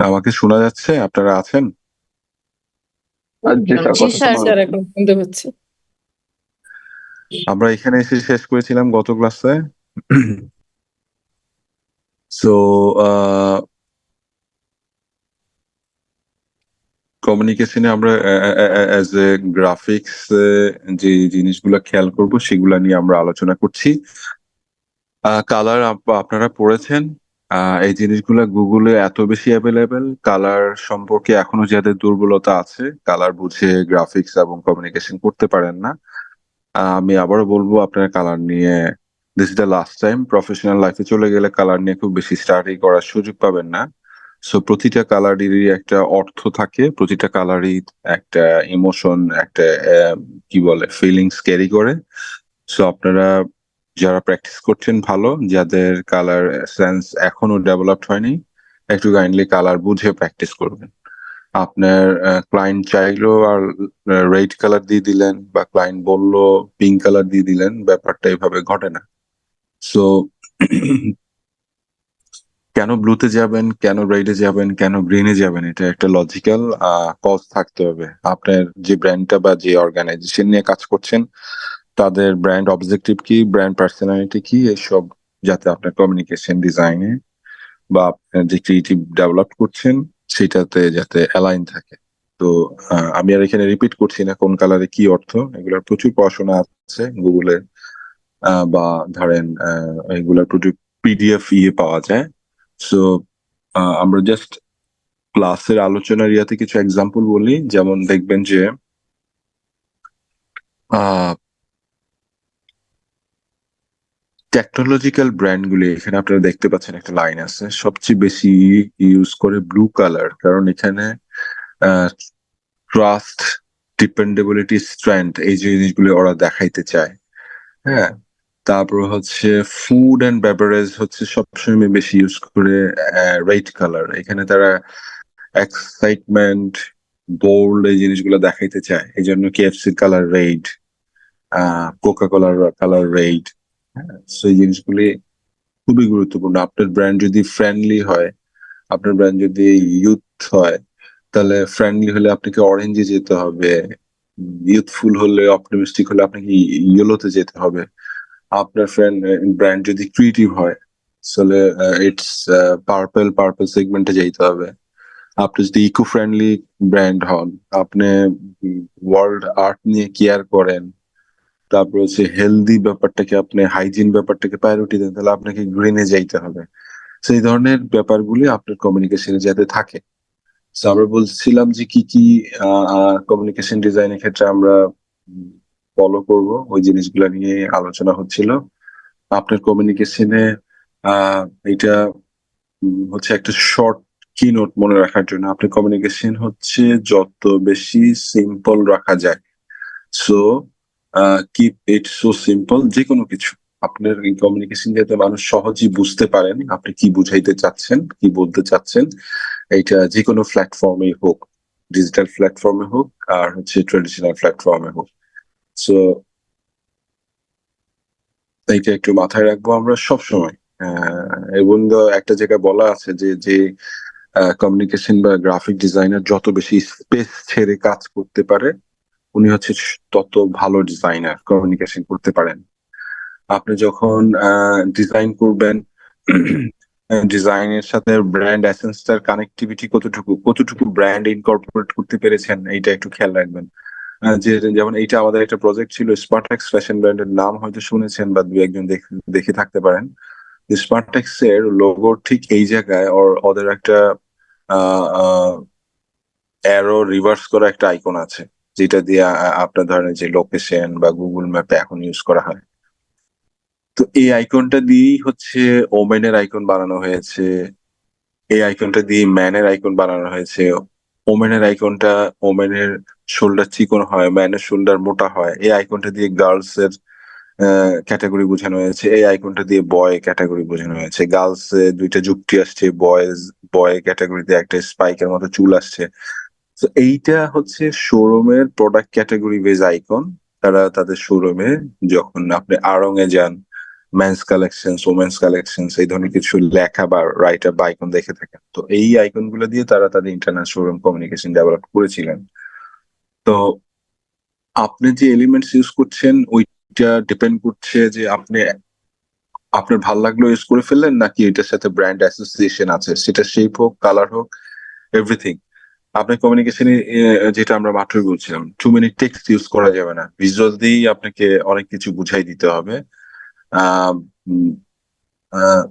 আমাকে শোনা যাচ্ছে? আপনারা আছেন? জি স্যার, জি কথা স্যার, শোনা স্যার যাচ্ছে। এখন শুনতে পাচ্ছি। আমরা এখানে এসে শেষ করেছিলাম গত ক্লাসে। সো কমিউনিকেশনে আমরা অ্যাজ এ গ্রাফিক্স যে জিনিসগুলো খেয়াল করব সেগুলা নিয়ে আমরা আলোচনা করছি। কালার আপনারা পড়েছেন। এই জিনিসগুলা গুগলে এত বেশি অ্যাভেলেবেল। কালার সম্পর্কে এখনো যাদের দুর্বলতা আছে, কালার বুঝে গ্রাফিক্স এবং কমিউনিকেশন করতে পারেন না, আমি আবারও বলবো আপনারা কালার নিয়ে, this is the last time. Professional লাইফে চলে গেলে কালার নিয়ে খুব বেশি স্টাডি করার সুযোগ পাবেন না। সো প্রতিটা কালারেরই একটা অর্থ থাকে, প্রতিটা কালারই একটা ইমোশন, একটা কি বলে ফিলিংস ক্যারি করে। সো আপনারা যারা প্র্যাকটিস করছেন ভালো, যাদের কালার সেন্স এখনো ডেভেলপড হয়নি, একটু কাইন্ডলি কালার বুঝে প্র্যাকটিস করবেন। আপনার ক্লায়েন্ট চাইলো আর রেড কালার দিয়ে দিলেন, বা ক্লায়েন্ট বললো পিঙ্ক কালার দিয়ে দিলেন, ব্যাপারটা এভাবে ঘটে না। সো কেন ব্লুতে যাবেন, কেন রেডে যাবেন, কেন গ্রিনে যাবেন, এটা একটা লজিক্যাল কজ থাকতে হবে। আপনার যে ব্র্যান্ডটা বা যে অর্গানাইজেশন নিয়ে কাজ করছেন, তাদের ব্র্যান্ড অবজেক্টিভ কি, ব্র্যান্ড পার্সোনালিটি কি, এসব যাতে আপনার কমিউনিকেশন ডিজাইনে বা আপনার যে ক্রিয়েটিভ ডেভেলপ করছেন সেটাতে যাতে অ্যালাইন থাকে। তো আমি আর এখানে রিপিট করছি না কোন কালারে কি অর্থ, এগুলোর প্রচুর পড়াশোনা আছে গুগলে, বা ধরেন এগুলোর প্রচুর পিডিএফ পাওয়া যায়। সো আমরা জাস্ট ক্লাসের আলোচনার ইয়াতে কিছু এক্সাম্পল বলি। যেমন দেখবেন যে টেকনোলজিক্যাল ব্র্যান্ডগুলি, এখানে আপনারা দেখতে পাচ্ছেন একটা লাইন আছে, সবচেয়ে বেশি ইউজ করে ব্লু কালার, কারণ এখানে ট্রাস্ট, ডিপেন্ডেবিলিটি, স্ট্রেংথ, এই যে জিনিসগুলো ওরা দেখাইতে চায়। হ্যাঁ, তারপর হচ্ছে ফুড অ্যান্ড বেভারেজ হচ্ছে সবসময় বেশি ইউজ করে রেড কালার, এখানে তারা এক্সাইটমেন্ট, বোল্ড, এই জিনিসগুলো দেখাইতে চায়, এই জন্য কেএফসির কালার রেড, কোকা কোলার কালার রেড। হ্যাঁ, সেই জিনিসগুলি খুবই গুরুত্বপূর্ণ। আপনার ব্র্যান্ড যদি ফ্রেন্ডলি হয়, আপনার ব্র্যান্ড যদি ইউথ হয়, তাহলে ফ্রেন্ডলি হলে আপনাকে অরেঞ্জে যেতে হবে, ইউথফুল হলে, অপটিমিস্টিক হলে আপনাকে ইয়েলোতে যেতে হবে। আপনার ব্র্যান্ড যদি ক্রিয়েটিভ হয়, তাহলে ইটস পার্পল, পার্পল সেগমেন্টে যেতে হবে। আপনি যদি ইকো ফ্রেন্ডলি ব্র্যান্ড হন, আপনি ওয়ার্ল্ড আর্ট নিয়ে কেয়ার করেন, তারপর হচ্ছে হেলদি ব্যাপারটাকে, আপনি হাইজিন ব্যাপারটাকে প্রায়োরিটি দেন, তাহলে আপনাকে গ্রিনে যাইতে হবে। সেই ধরনের ব্যাপারগুলি আপনার কমিউনিকেশনে যাতে থাকে। So, আমরা বলছিলাম যে কি কি কমিউনিকেশন ডিজাইনের ক্ষেত্রে আমরা ফলো করব, ওই জিনিসগুলো নিয়ে আলোচনা হচ্ছিল। আপনার কমিউনিকেশনে আহ এটা হচ্ছে একটা শর্ট কি নোট মনে রাখার জন্য, আপনার কমিউনিকেশন হচ্ছে যত বেশি সিম্পল রাখা যায়। So keep it so simple, যে কোনো কিছু আপনার এই কমিউনিকেশন যাতে মানুষ সহজেই বুঝতে পারেন আপনি কি বুঝাইতে চাচ্ছেন, কি বলতে চাচ্ছেন। এইটা যে কোনো প্ল্যাটফর্মে হোক, ডিজিটাল প্ল্যাটফর্মে হোক আর হচ্ছে ট্রেডিশনাল প্ল্যাটফর্মে হোক। সো এইটা একটু মাথায় রাখবো আমরা সব সময়। এবং একটা জায়গায় বলা আছে যে যে কমিউনিকেশন বা গ্রাফিক ডিজাইনার যত বেশি স্পেস ছেড়ে কাজ করতে পারে, উনি হচ্ছে তত ভালো ডিজাইনার, কমিউনিকেশন করতে পারেন। আপনি যখন ডিজাইন করবেন, ডিজাইনের সাথে ব্র্যান্ড এসেন্সটার কানেক্টিভিটি কতটুকু, কতটুকু ব্র্যান্ড ইনকর্পোরেট করতে পেরেছেন, এইটা একটু খেয়াল রাখবেন। যে যেমন এইটা আমাদের একটা প্রজেক্ট ছিল, স্মার্টেক্স ফ্যাশন ব্র্যান্ডের নাম হয়তো শুনেছেন বা দু একজন দেখে থাকতে পারেন। স্মার্টেক্স এর লোগোর ঠিক এই জায়গায় ওদের একটা অ্যারো রিভার্স করা একটা আইকন আছে, যেটা দিয়ে আপনার ধরেন যে লোকেশন বা গুগল ম্যাপে এখন ইউজ করা হয়। তো এই আইকনটা দিয়েই হচ্ছে ওমেনের আইকন বানানো হয়েছে, এই আইকনটা দিয়ে ম্যানের আইকন বানানো হয়েছে। ওমেনের আইকনটা, ওমেনের শোল্ডার চিকন হয়, ম্যানের শোল্ডার মোটা হয়, এই আইকনটা দিয়ে গার্লস এর ক্যাটাগরি বোঝানো হয়েছে, এই আইকনটা দিয়ে বয় ক্যাটাগরি বোঝানো হয়েছে। গার্লস এ দুইটা যুক্তি আসছে, বয় ক্যাটাগরিতে একটা স্পাইকের মতো চুল আসছে। তো এইটা হচ্ছে শোরুমের প্রোডাক্ট ক্যাটাগরি বেজ আইকন। তারা তাদের শোরুমে, যখন আপনি আড়ং এ যান মেন্স কালেকশন, ওমেন্স কালেকশন, এই ধরনের কিছু লেখা বা রাইটার বা আইকন দেখে থাকেন। তো এই আইকন গুলো দিয়ে তারা তাদের ইন্টারনাল শোরুম কমিউনিকেশন ডেভেলপ করেছিলেন। তো আপনি যে এলিমেন্টস ইউজ করছেন ওইটা ডিপেন্ড করছে যে আপনি আপনার ভালো লাগলো ইউজ করে ফেললেন, নাকি এটার সাথে ব্র্যান্ড অ্যাসোসিয়েশন আছে, সেটা শেপ হোক, কালার হোক, এভরিথিং। আপনার কমিউনিকেশনে যেটা আমরা মাত্রই বলছিলাম, টু মেনি টেক্সট ইউজ করা যাবে না, ভিজুয়াল দিয়েই আপনাকে অনেক কিছু বুঝাই দিতে হবে। আহ, উম, আহ,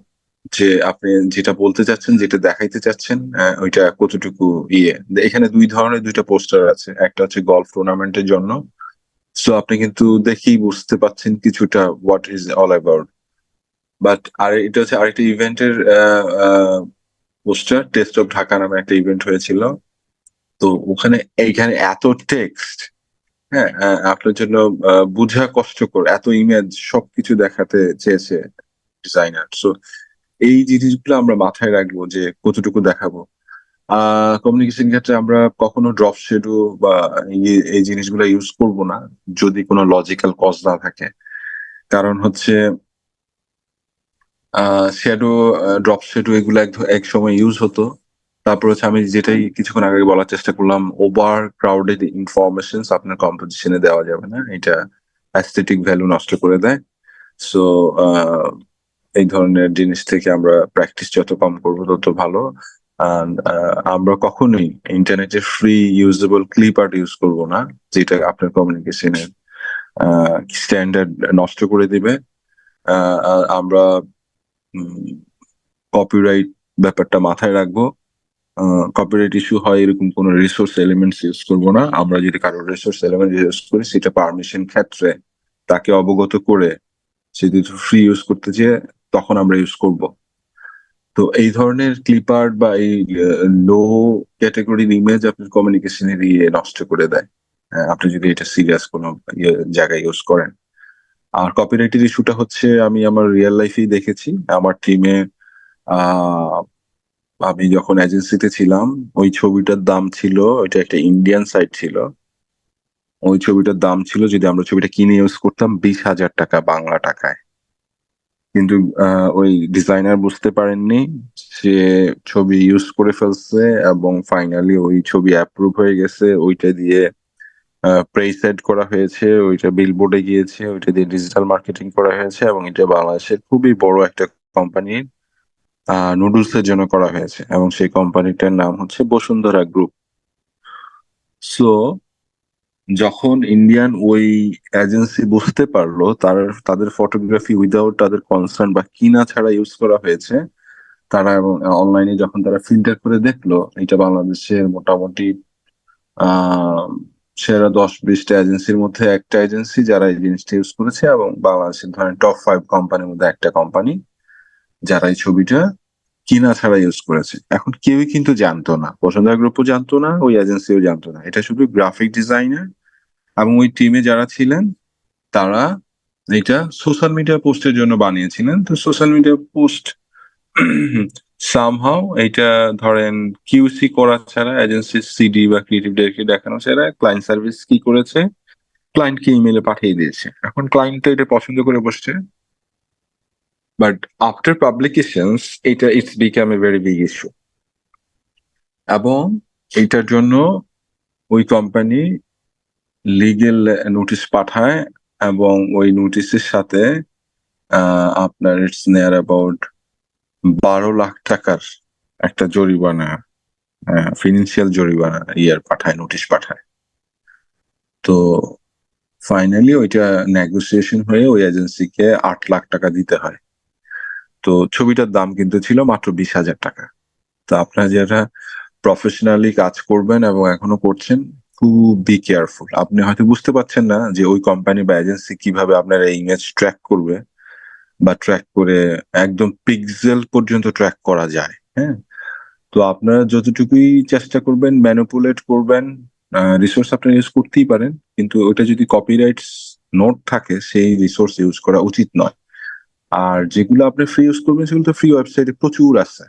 যে আপনি যেটা বলতে চাচ্ছেন, যেটা দেখাইতে চাচ্ছেন, ওইটা কতটুকু ইয়ে। এখানে দুই ধরনের দুইটা পোস্টার আছে, একটা হচ্ছে গলফ টুর্নামেন্টের জন্য। সো আপনি কিন্তু দেখেই বুঝতে পাচ্ছেন কিছুটা what is all about. But আর এটা হচ্ছে আরেকটা ইভেন্টের পোস্টার, টেস্ট অফ ঢাকা নামে একটা ইভেন্ট হয়েছিল। তো ওখানে এইখানে এত টেক্সট, হ্যাঁ, আপনার জন্য বোঝা কষ্টকর, এত ইমেজ, সবকিছু দেখাতে চেয়েছে ডিজাইনার। সো এই জিনিসগুলো আমরা মাথায় রাখবো যে কতটুকু দেখাবো। কমিউনিকেশন ক্ষেত্রে আমরা কখনো ড্রপ শেডো বা এই জিনিসগুলো ইউজ করব না যদি কোনো লজিক্যাল কজ না থাকে। কারণ হচ্ছে শ্যাডো, ড্রপ শ্যাডো এগুলো এক সময় ইউজ হতো। তারপর হচ্ছে আমি যেটাই কিছুক্ষণ আগে বলার চেষ্টা করলাম, ওভার ক্রাউডেড ইনফরমেশন আপনার কম্পোজিশনে দেওয়া যাবে না, এটা অ্যাস্থেটিক ভ্যালু নষ্ট করে দেয়। সো এই ধরনের জিনিস থেকে আমরা প্র্যাকটিস যত কম করবো তত ভালো। আমরা কখনোই ইন্টারনেটে free usable clip art use করবো না, যেটা আপনার কমিউনিকেশনের স্ট্যান্ডার্ড নষ্ট করে দিবে। আমরা কপিরাইট ব্যাপারটা মাথায় রাখবো। কপিরাইট ইস্যু হয় এরকম কোনো রিসোর্স এলিমেন্টস ইউজ করবো না। আমরা যদি কারোর রিসোর্স এলিমেন্ট ইউজ করি, সেটা পারমিশন ক্ষেত্রে তাকে অবগত করে সে যদি ফ্রি ইউজ করতে চেয়ে তখন আমরা ইউজ করব। তো এই ধরনের ক্লিপার বা এই লো ক্যাটাগরির ইমেজ আপনার কমিউনিকেশনের ইয়ে নষ্ট করে দেয়, আপনি যদি এটা সিরিয়াস কোনো জায়গায় ইউজ করেন। আর কপিরাইটের ইস্যুটা হচ্ছে আমি আমার রিয়েল লাইফেই দেখেছি। আমার টিমে আমি যখন এজেন্সিতে ছিলাম, ওই ছবিটার দাম ছিল, ওইটা একটা ইন্ডিয়ান সাইট ছিল, ওই ছবিটার দাম ছিল, যদি আমরা ছবিটা কিনে ইউজ করতাম, 20,000 টাকা বাংলা টাকায়। কিন্তু ওই ডিজাইনার বুঝতে পারেননি, সে ছবি ইউজ করে ফেলছে এবং ফাইনালি ওই ছবি অ্যাপ্রুভ হয়ে গেছে। ওইটা দিয়ে প্রেস সেট করা হয়েছে, ওইটা বিলবোর্ডে গিয়েছে, ওইটা দিয়ে ডিজিটাল মার্কেটিং করা হয়েছে, এবং এটা বাংলাদেশের খুবই বড় একটা কোম্পানির নুডলস এর জন্য করা হয়েছে, এবং সেই কোম্পানিটার নাম হচ্ছে বসুন্ধরা গ্রুপ। সো যখন ইন্ডিয়ান ওই এজেন্সি বুঝতে পারলো তাদের ফটোগ্রাফি উইদাউট তাদের কনসার্ন বা কিনা ছাড়া ইউজ করা হয়েছে, তারা এবং অনলাইনে যখন তারা ফিল্টার করে দেখলো এটা বাংলাদেশের মোটামুটি আহ সেরা 10-20টা এজেন্সির মধ্যে একটা এজেন্সি যারা এই জিনিসটা ইউজ করেছে, এবং বাংলাদেশের ধরেন টপ 5 কোম্পানির মধ্যে একটা কোম্পানি যারা এই ছবিটা কিনা ছাড়া ইউজ করেছে। এখন কেউই কিন্তু জানতো না, বসুন্ধরা গ্রুপও জানতো না, ওই এজেন্সিও জানতো না, এটা শুধু গ্রাফিক ডিজাইনার এবং ওই টিমে যারা ছিলেন তারা এটা সোশ্যাল মিডিয়া পোস্টের জন্য বানিয়েছিলেন। তো সোশ্যাল মিডিয়া পোস্ট সামহাও এটা ধরেন কিউসি করা ছাড়া, এজেন্সির সিডি বা ক্রিয়েটিভ ডিরেক্টর দেখানো ছাড়া ক্লায়েন্ট সার্ভিস কি করেছে, ক্লায়েন্টকে ইমেলে পাঠিয়ে দিয়েছে। এখন ক্লায়েন্ট তো এটা পছন্দ করে বসছে, বাট আফটার পাবলিকেশনস এটা it's become a very big issue, এবং এইটার জন্য ওই কোম্পানি লিগেল নোটিশ পাঠায়, এবং ওই নোটিশের সাথে আপনার ইটস নেয়ার অ্যাবাউট 12 লাখ টাকার একটা জরিমানা, ফিনান্সিয়াল জরিমানা পাঠায়, নোটিশ পাঠায়। তো ফাইনালি ওইটা নেগোসিয়েশন হয়ে ওই এজেন্সিকে 8 লাখ টাকা দিতে হয়। তো ছবিটার দাম কিন্তু ছিল মাত্র 20,000 টাকা। তো আপনারা যারা প্রফেশনালি কাজ করবেন এবং এখনো করছেন, খুব বি কেয়ারফুল। আপনি হয়তো বুঝতে পারছেন না যে ওই কোম্পানি বা এজেন্সি কিভাবে আপনার এই ইমেজ ট্র্যাক করবে, বা ট্র্যাক করে একদম পিক্সেল পর্যন্ত ট্র্যাক করা যায়। হ্যাঁ, তো আপনারা যতটুকুই চেষ্টা করবেন ম্যানিপুলেট করবেন, রিসোর্স আপনারা ইউজ করতেই পারেন, কিন্তু ওটা যদি কপিরাইট নোট থাকে সেই রিসোর্স ইউজ করা উচিত নয়। আর যেগুলো আপনি ফ্রি ইউজ করবেন সেগুলো তো ফ্রি ওয়েবসাইটে প্রচুর আছে,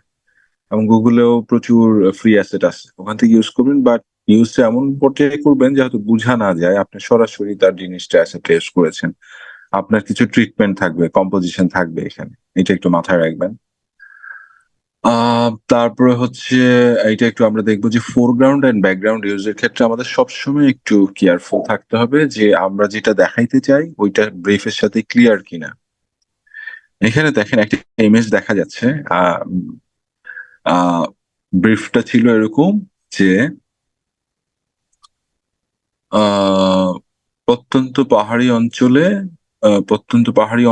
এবং গুগলেও প্রচুর ফ্রি অ্যাসেট আছে, ওখান থেকে ইউজ করবেন। বাট ইউজটা এমন পর্যায়ে করবেন যে হয়তো বোঝা না যায় আপনি সরাসরি তার জিনিসটা অ্যাসেট ইউজ করেছেন। আপনার কিছু ট্রিটমেন্ট থাকবে, কম্পোজিশন থাকবে এখানে, এটা একটু মাথায় রাখবেন। তারপরে হচ্ছে এইটা একটু আমরা দেখবো যে ফোরগ্রাউন্ড এন্ড ব্যাকগ্রাউন্ড ইউজের ক্ষেত্রে আমাদের সবসময় একটু কেয়ারফুল থাকতে হবে যে আমরা যেটা দেখাইতে চাই ওইটা ব্রিফের সাথে ক্লিয়ার কিনা। এখানে দেখেন একটা ইমেজ দেখা যাচ্ছে, ব্রিফটা ছিল এরকম যে প্রত্যন্ত পাহাড়ি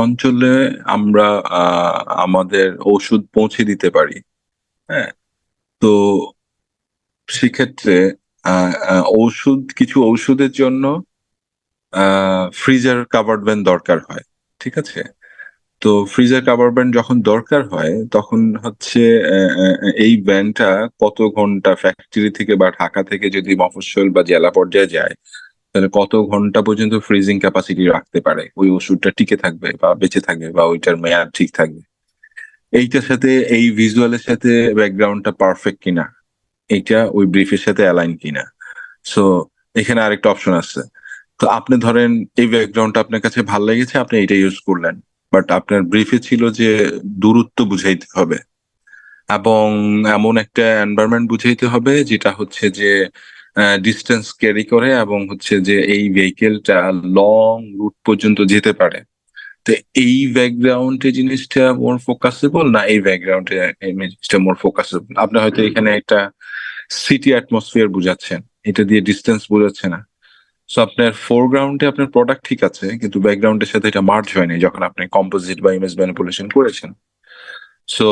অঞ্চলে আমরা আমাদের ওষুধ পৌঁছে দিতে পারি। হ্যাঁ, তো সেক্ষেত্রে কিছু ঔষধের জন্য ফ্রিজার কাভার্ড ভ্যান দরকার হয়, ঠিক আছে? তো ফ্রিজার কাভার ভ্যান যখন দরকার হয় তখন হচ্ছে এই ভ্যানটা কত ঘন্টা ফ্যাক্টরি থেকে বা ঢাকা থেকে যদি মফস্বল বা জেলা পর্যায়ে যায় তাহলে কত ঘন্টা পর্যন্ত ফ্রিজিং ক্যাপাসিটি রাখতে পারে, ওই ওষুধটা টিকে থাকবে বা বেঁচে থাকবে বা ওইটার মেয়াদ ঠিক থাকবে। এইটার সাথে এই ভিজুয়ালের সাথে ব্যাকগ্রাউন্ডটা পারফেক্ট কিনা, এইটা ওই ব্রিফের সাথে অ্যালাইন কিনা। সো এখানে আরেকটা অপশন আছে। তো আপনি ধরেন এই ব্যাকগ্রাউন্ডটা আপনার কাছে ভালো লেগেছে, আপনি এটা ইউজ করলেন, বাট আপনার ব্রিফে ছিল যে দূরত্ব বুঝাইতে হবে এবং এমন একটা এনভায়রনমেন্ট বুঝাইতে হবে যেটা হচ্ছে যে ডিস্টেন্স ক্যারি করে এবং হচ্ছে যে এই ভেহিকেলটা লং রুট পর্যন্ত যেতে পারে। তো এই ব্যাকগ্রাউন্ডে জিনিসটা মোর ফোকাসেবল না এই ব্যাকগ্রাউন্ডে জিনিসটা মোর ফোকাসেবল? আপনি হয়তো এখানে একটা সিটি অ্যাটমসফিয়ার বুঝাচ্ছেন, এটা দিয়ে ডিস্টেন্স বোঝাচ্ছে না। সো আপনার ফোরগ্রাউন্ডে আপনার প্রোডাক্ট ঠিক আছে কিন্তু ব্যাকগ্রাউন্ডের সাথে এটা মার্জ হয়নি যখন আপনি কম্পোজিট বা ইমেজ ম্যানিপুলেশন করেছেন। সো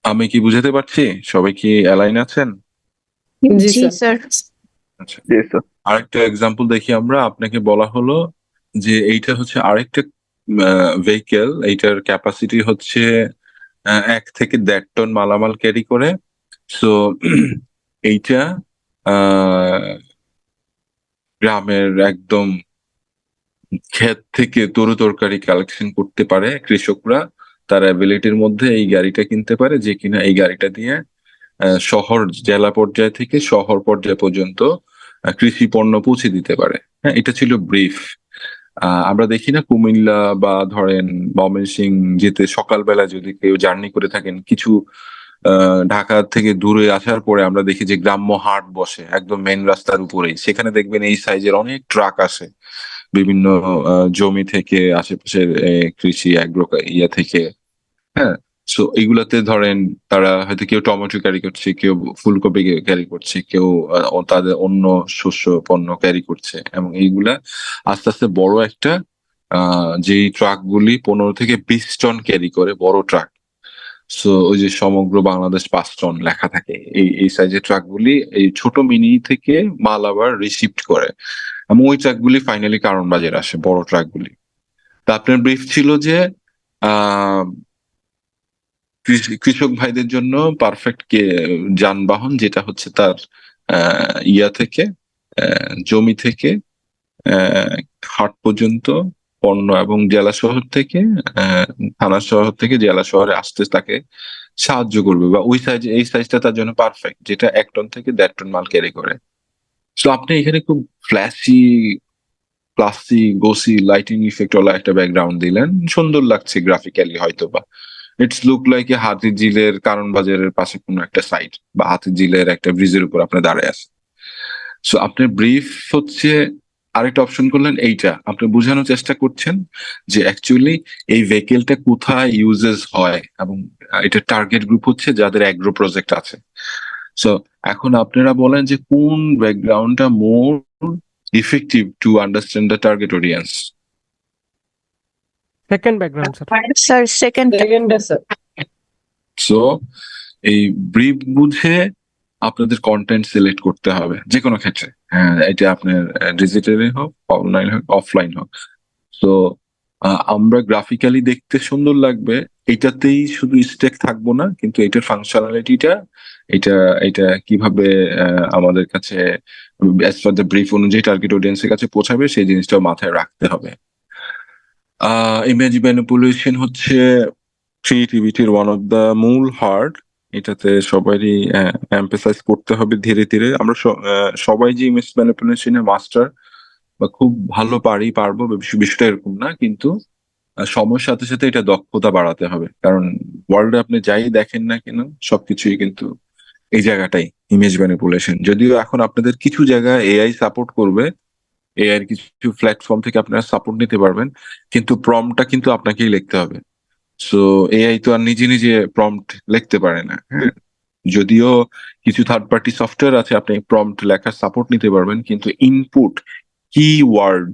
আমি কি বুঝাতে পারছি? সবাই কি অ্যালাইন আছেন? জি জি স্যার। স্যার। আচ্ছা, জি স্যার। আরেকটা এক্সাম্পল দেখি আমরা। আপনাকে বলা হলো যে এইটা হচ্ছে আরেকটা ভেহিকেল, এইটার ক্যাপাসিটি হচ্ছে 1 থেকে 1.5 টন মালামাল ক্যারি করে। সো এইটা গ্রামের একদম ক্ষেত থেকে তরু তরকারি কালেকশন করতে পারে কৃষকরা, তার অ্যাবিলিটির মধ্যে এই গাড়িটা কিনতে পারে যে কিনা এই গাড়িটা দিয়ে শহর জেলা পর্যায় থেকে শহর পর্যায় পর্যন্ত কৃষি পণ্য পৌঁছে দিতে পারে। হ্যাঁ, এটা ছিল ব্রিফ। আমরা দেখি না কুমিল্লা বা ধরেন ময়মনসিংহ যেতে সকালবেলা যদি কেউ জার্নি করে থাকেন কিছু ঢাকা থেকে দূরে আসার পরে আমরা দেখি যে গ্রাম্য হাট বসে একদম মেইন রাস্তার উপরেই, সেখানে দেখবেন এই সাইজের অনেক ট্রাক আসে বিভিন্ন জমি থেকে আশেপাশের কৃষি অ্যাগ্রো ইয়া থেকে। হ্যাঁ, সো এইগুলাতে ধরেন তারা হয়তো কেউ টমেটো ক্যারি করছে, কেউ ফুলকপি ক্যারি করছে, কেউ তাদের অন্য শস্য পণ্য ক্যারি করছে এবং এইগুলা আস্তে আস্তে বড় একটা যেই ট্রাক গুলি 15 থেকে 20 টন ক্যারি করে বড় ট্রাক। সো ওই যে সমগ্র বাংলাদেশ 5 টন লেখা থাকে, এই সাইজের ট্রাক গুলি এই ছোট মিনি থেকে মাল আবার রিসিভড করে এবং ওই ট্রাক গুলি ফাইনালি কারণ বাজারে আসে, বড় ট্রাক গুলি। তা আপনার ব্রিফ ছিল যে আহ কৃষক ভাইদের জন্য পারফেক্ট যানবাহন যেটা হচ্ছে তার ইয়া থেকে জমি থেকে হাট পর্যন্ত পণ্য এবং জেলা শহর থেকে থানা শহর থেকে জেলা শহরে আসতে তাকে সাহায্য করবে বা ওই সাইজ এই সাইজটা তার জন্য পারফেক্ট যেটা 1 টন থেকে 1.5 টন মাল ক্যারি করে। তো আপনি এখানে খুব flashy classy glossy lighting effect ওলা একটা ব্যাকগ্রাউন্ড দিলেন, সুন্দর লাগছে গ্রাফিক্যালি হয়তো বা ইটস লুক লাইক এ হাতিঝিলের কারণ বাজারের পাশে কোনো একটা সাইট বা হাতিঝিলের একটা ব্রিজের উপর আপনি দাঁড়ায় আছেন। সো আপনার ব্রিফ হচ্ছে আরেকটা অপশন করলেন, এইটা আপনি বোঝানোর চেষ্টা করছেন যে অ্যাকচুয়ালি এই ভেহিকেলটা কোথায় ইউজেস হয় এবং এটা টার্গেট গ্রুপ হচ্ছে যাদের অ্যাগ্রো প্রজেক্ট আছে। সো এখন আপনারা বলেন যে কোন ব্যাকগ্রাউন্ডটা মোর effective to understand the target audience? Second background sir. Sir second sir. So এই ব্রিফ বুঝে আপনাদের কন্টেন্ট সিলেক্ট করতে হবে যে কোনো ক্ষেত্রে। হ্যাঁ, এটা আপনার ডিজিটালি হোক, অনলাইন হোক, অফলাইন হোক। তো আমরা গ্রাফিক্যালি দেখতে সুন্দর লাগবে এটাতেই শুধু স্টেক থাকবো না, কিন্তু এটার ফাংশনালিটিটা এটা এটা কিভাবে আমাদের কাছে অ্যাজ পার দ্য ব্রিফ অনুযায়ী টার্গেট অডিয়েন্সের কাছে পৌঁছাবে সেই জিনিসটাও মাথায় রাখতে হবে। ইমেজ ম্যানিপুলেশন হচ্ছে ক্রিয়েটিভিটির ওয়ান অফ দ্য মূল হার্ট। এটাতে সবারই এমফেসাইজ করতে হবে ধীরে ধীরে। আমরা সবাই যে ইমেজ ম্যানিপুলেশনের মাস্টার বা খুব ভালো পারবো বিষয়টা এরকম না, কিন্তু সময়ের সাথে সাথে এটা দক্ষতা বাড়াতে হবে, কারণ ওয়ার্ল্ডে আপনি যাই দেখেন না কেন সবকিছুই কিন্তু এই জায়গাটাই ইমেজ ম্যানিপুলেশন। যদিও এখন আপনাদের কিছু জায়গায় এআই সাপোর্ট করবে, এআই এর কিছু প্ল্যাটফর্ম থেকে আপনারা সাপোর্ট নিতে পারবেন, কিন্তু প্রম্পটটা কিন্তু আপনাকেই লিখতে হবে। সো এআই তো আর নিজে নিজে প্রম্পট লিখতে পারে না, হ্যাঁ। যদিও কিছু থার্ড পার্টি সফটওয়্যার আছে আপনি প্রম্পট লেখার সাপোর্ট নিতে পারবেন, কিন্তু ইনপুট কিওয়ার্ড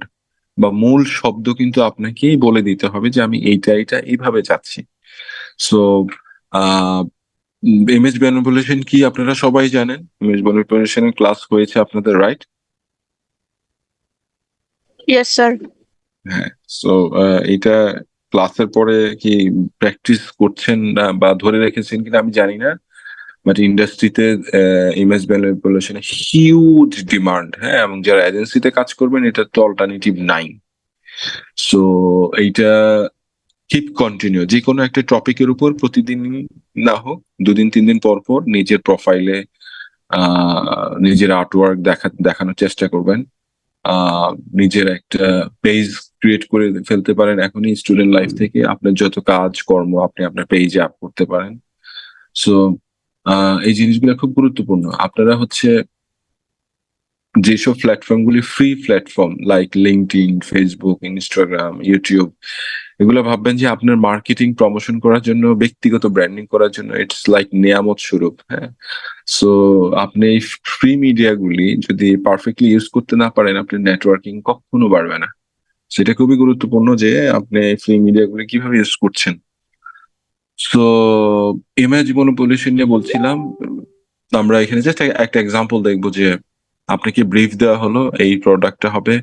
বা মূল শব্দ কিন্তু আপনাকেই বলে দিতে হবে যে আমি এইটা এইভাবে যাচ্ছি। সো ইমেজ ম্যানিপুলেশন কি আপনারা সবাই জানেন, ইমেজ ম্যানিপুলেশনের ক্লাস হয়েছে আপনাদের, রাইট? Yes, sir. হ্যাঁ। সো এটা ক্লাসের পরে কি প্র্যাকটিস করছেন না বা ধরে রেখেছেন কিনা আমি জানি না, বাট ইন্ডাস্ট্রিতে ইমেজ ম্যানিপুলেশন হিউজ ডিমান্ড, হ্যাঁ, এবং যারা এজেন্সিতে কাজ করবেন এটা তো অল্টারনেটিভ নাই। সো এইটা কিপ কন্টিনিউ, যে কোনো একটা টপিকের উপর প্রতিদিন না হোক 2 দিন 3 দিন পর পর নিজের প্রোফাইলে নিজের আর্টওয়ার্ক দেখানোর চেষ্টা করবেন। নিজের একটা পেজ ক্রিয়েট করে ফেলতে পারেন এখনই, স্টুডেন্ট লাইফ থেকে আপনার যত কাজ কর্ম আপনি আপনার পেজে আপ করতে পারেন। সো এই জিনিসগুলো খুব গুরুত্বপূর্ণ। আপনারা হচ্ছে যেসব প্ল্যাটফর্ম গুলি free platform like LinkedIn, Facebook, Instagram, YouTube, এগুলো ভাববেন যে আপনার মার্কেটিং প্রমোশন করার জন্য, ব্যক্তিগত ব্র্যান্ডিং করার জন্য ইটস লাইক নেয়ামত স্বরূপ, হ্যাঁ। সো আপনি এই ফ্রি মিডিয়া গুলি যদি পারফেক্টলি ইউজ করতে না পারেন, আপনার নেটওয়ার্কিং কখনো বাড়বে না। সেটা খুবই গুরুত্বপূর্ণ যে আপনি ফ্রি মিডিয়া গুলি কিভাবে ইউজ করছেন। সো ইমেজ ম্যানিপুলেশন নিয়ে বলছিলাম, আমরা এখানে জাস্ট একটা এক্সাম্পল দেখবো যে আপনাকে ব্রিফ দেওয়া হলো এই প্রোডাক্টটা হবে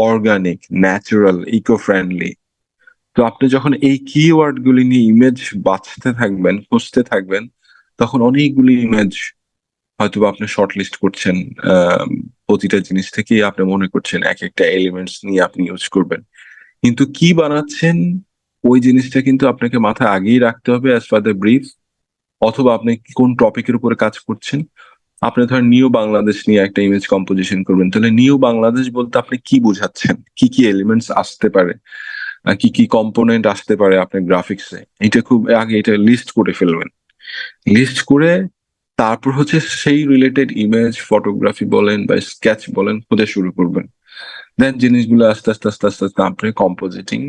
অর্গানিক, ন্যাচারাল, ইকো ফ্রেন্ডলি। তো আপনি যখন এই কিওয়ার্ড গুলি নিয়ে ইমেজ বাছতে থাকবেন, খুঁজতে থাকবেন, তখন অনেকগুলি ইমেজ হয়তো আপনি শর্ট লিস্ট করছেন। প্রতিটা জিনিস থেকেই আপনি মনে করছেন এক একটা এলিমেন্টস নিয়ে আপনি ইউজ করবেন, কিন্তু কি বানাচ্ছেন ওই জিনিসটা কিন্তু আপনাকে মাথায় আগেই রাখতে হবে অ্যাজ পার দ্য ব্রিফ। অথবা আপনি কোন টপিকের উপরে কাজ করছেন। আপনি ধরেন নিউ বাংলাদেশ নিয়ে একটা ইমেজ কম্পোজিশন করবেন, তাহলে নিউ বাংলাদেশ বলতে আপনি কি বোঝাচ্ছেন, কি কি এলিমেন্টস আসতে পারে, কি কি কম্পোনেন্ট আসতে পারে আপনার গ্রাফিক্সে, এটা খুব আগে এটা লিস্ট করে ফেলবেন। লিস্ট করে তারপর হচ্ছে সেই রিলেটেড ইমেজ, ফটোগ্রাফি বলেন বা স্কেচ বলেন খোঁজা শুরু করবেন। দেন জিনিসগুলো আস্তে আস্তে আস্তে আস্তে আস্তে আপনি কম্পোজিটিং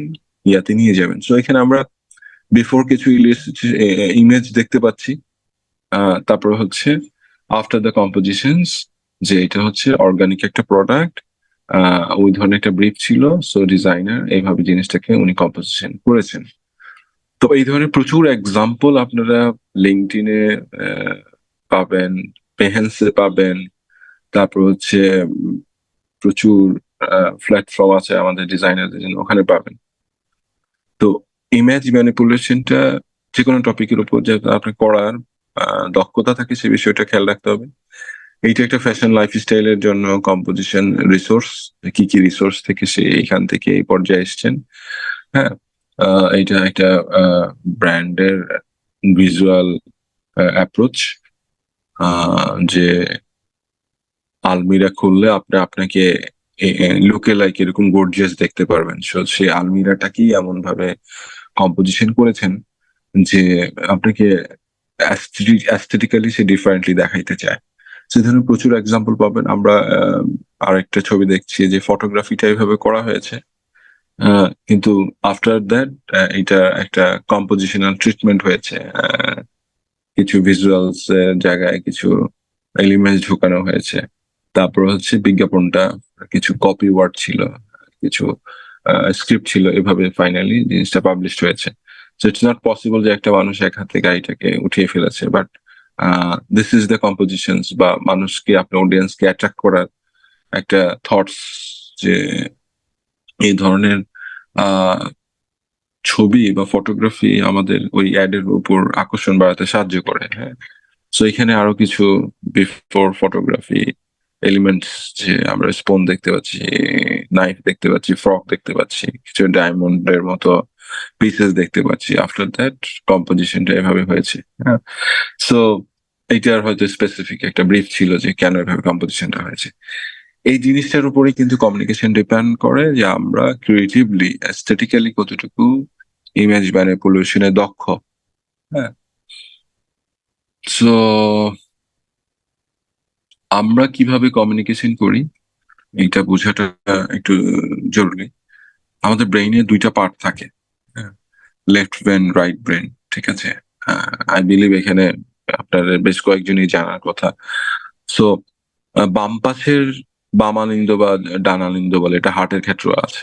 ইয়াতে নিয়ে যাবেন। সো এখানে আমরা বিফোর কিছু ইমেজ দেখতে পাচ্ছি, তারপর হচ্ছে আফটার দ্য কম্পোজিশনস, যে এটা হচ্ছে অর্গানিক একটা প্রোডাক্ট, ওই ধরনের একটা ব্রিফ ছিল। সো ডিজাইনার এইভাবে জিনিসটাকে উনি কম্পোজিশন করেছেন। তো এই ধরনের প্রচুর এক্সাম্পল আপনারা লিঙ্কডইনে পাবেন, বেহেন্সে পাবেন, তারপর হচ্ছে প্রচুর প্ল্যাটফর্ম আছে আমাদের ডিজাইনারদের জন্য, ওখানে পাবেন। তো ইমেজ ম্যানিপুলেশনটা যে কোনো টপিকের উপর যে আপনি করার দক্ষতা থাকে সে বিষয়টা খেয়াল রাখতে হবে। এইটা একটা ফ্যাশন লাইফস্টাইলের জন্য কম্পোজিশন রিসোর্স, কি কি রিসোর্স থেকে সে এখান থেকে এই পর্যায়ে এসছেন, হ্যাঁ। এটা একটা ব্র্যান্ডের ভিজুয়াল অ্যাপ্রোচ, যে আলমিরা খুললে আপনাকে লুকে লাইক এরকম গর্জিয়াস দেখতে পারবেন। সেই আলমিরাটাকেই এমন ভাবে কম্পোজিশন করেছেন যে আপনাকে অ্যাস্থেটিক্যালি সে ডিফারেন্টলি দেখাইতে চায়। সে ধরনের প্রচুর এক্সাম্পল পাবেন। আমরা আরেকটা ছবি দেখছি যে ফটোগ্রাফিটা এইভাবে করা হয়েছে, কিন্তু আফটার দ্যাট এটা একটা কম্পোজিশনাল ট্রিটমেন্ট হয়েছে, কিছু ভিজুয়ালস জায়গায় কিছু এলিমেন্টস ঢুকানো হয়েছে। তারপর হচ্ছে বিজ্ঞাপনটা কিছু কপি ওয়ার্ড ছিল, কিছু স্ক্রিপ্ট ছিল, এভাবে ফাইনালি জিনিসটা পাবলিশ হয়েছে। সো ইটস নট পসিবল যে একটা মানুষ এক হাতে গাড়িটাকে উঠিয়ে ফেলেছে, but this is the compositions, বা মানুষকে আপনার অডিয়েন্সকে অ্যাট্রাক্ট করার একটা থটস, যে এই ধরনের ছবি বা ফটোগ্রাফি আমাদের ওই অ্যাডের উপর আকর্ষণ বাড়াতে সাহায্য করে, হ্যাঁ। সো এখানে আরো কিছু বিফোর ফটোগ্রাফি এলিমেন্টস, যে আমরা স্পোন দেখতে পাচ্ছি, নাইফ দেখতে পাচ্ছি, ফ্রক দেখতে পাচ্ছি, কিছু ডায়মন্ডের মতো পিসেস দেখতে পাচ্ছি। আফটার দ্যাট কম্পোজিশনটা এভাবে হয়েছে, হ্যাঁ। সো এইটার হয়তো স্পেসিফিক একটা ব্রিফ ছিল যে কেন এভাবে কম্পোজিশনটা হয়েছে। এই জিনিসটার উপরেই কিন্তু কমিউনিকেশন ডিপেন্ড করে যে আমরা ক্রিয়েটিভলি এস্থেটিক্যালি কতটুকু ইমেজ ম্যানিপুলেশনে দক্ষ। হ্যাঁ, সো আমরা কিভাবে কমিউনিকেশন করি এটা বোঝাটা একটু জরুরি। আমাদের ব্রেইনে দুইটা পার্ট থাকে, লেফট ব্রেন, রাইট ব্রেন, ঠিক আছে? আই বিলিভ এখানে আপনার বেশ কয়েকজনই জানার কথা। সো বাম পাশের বামালিন্দ বা ডানালিন্দ বলে, এটা হার্টের ক্ষেত্রে আছে।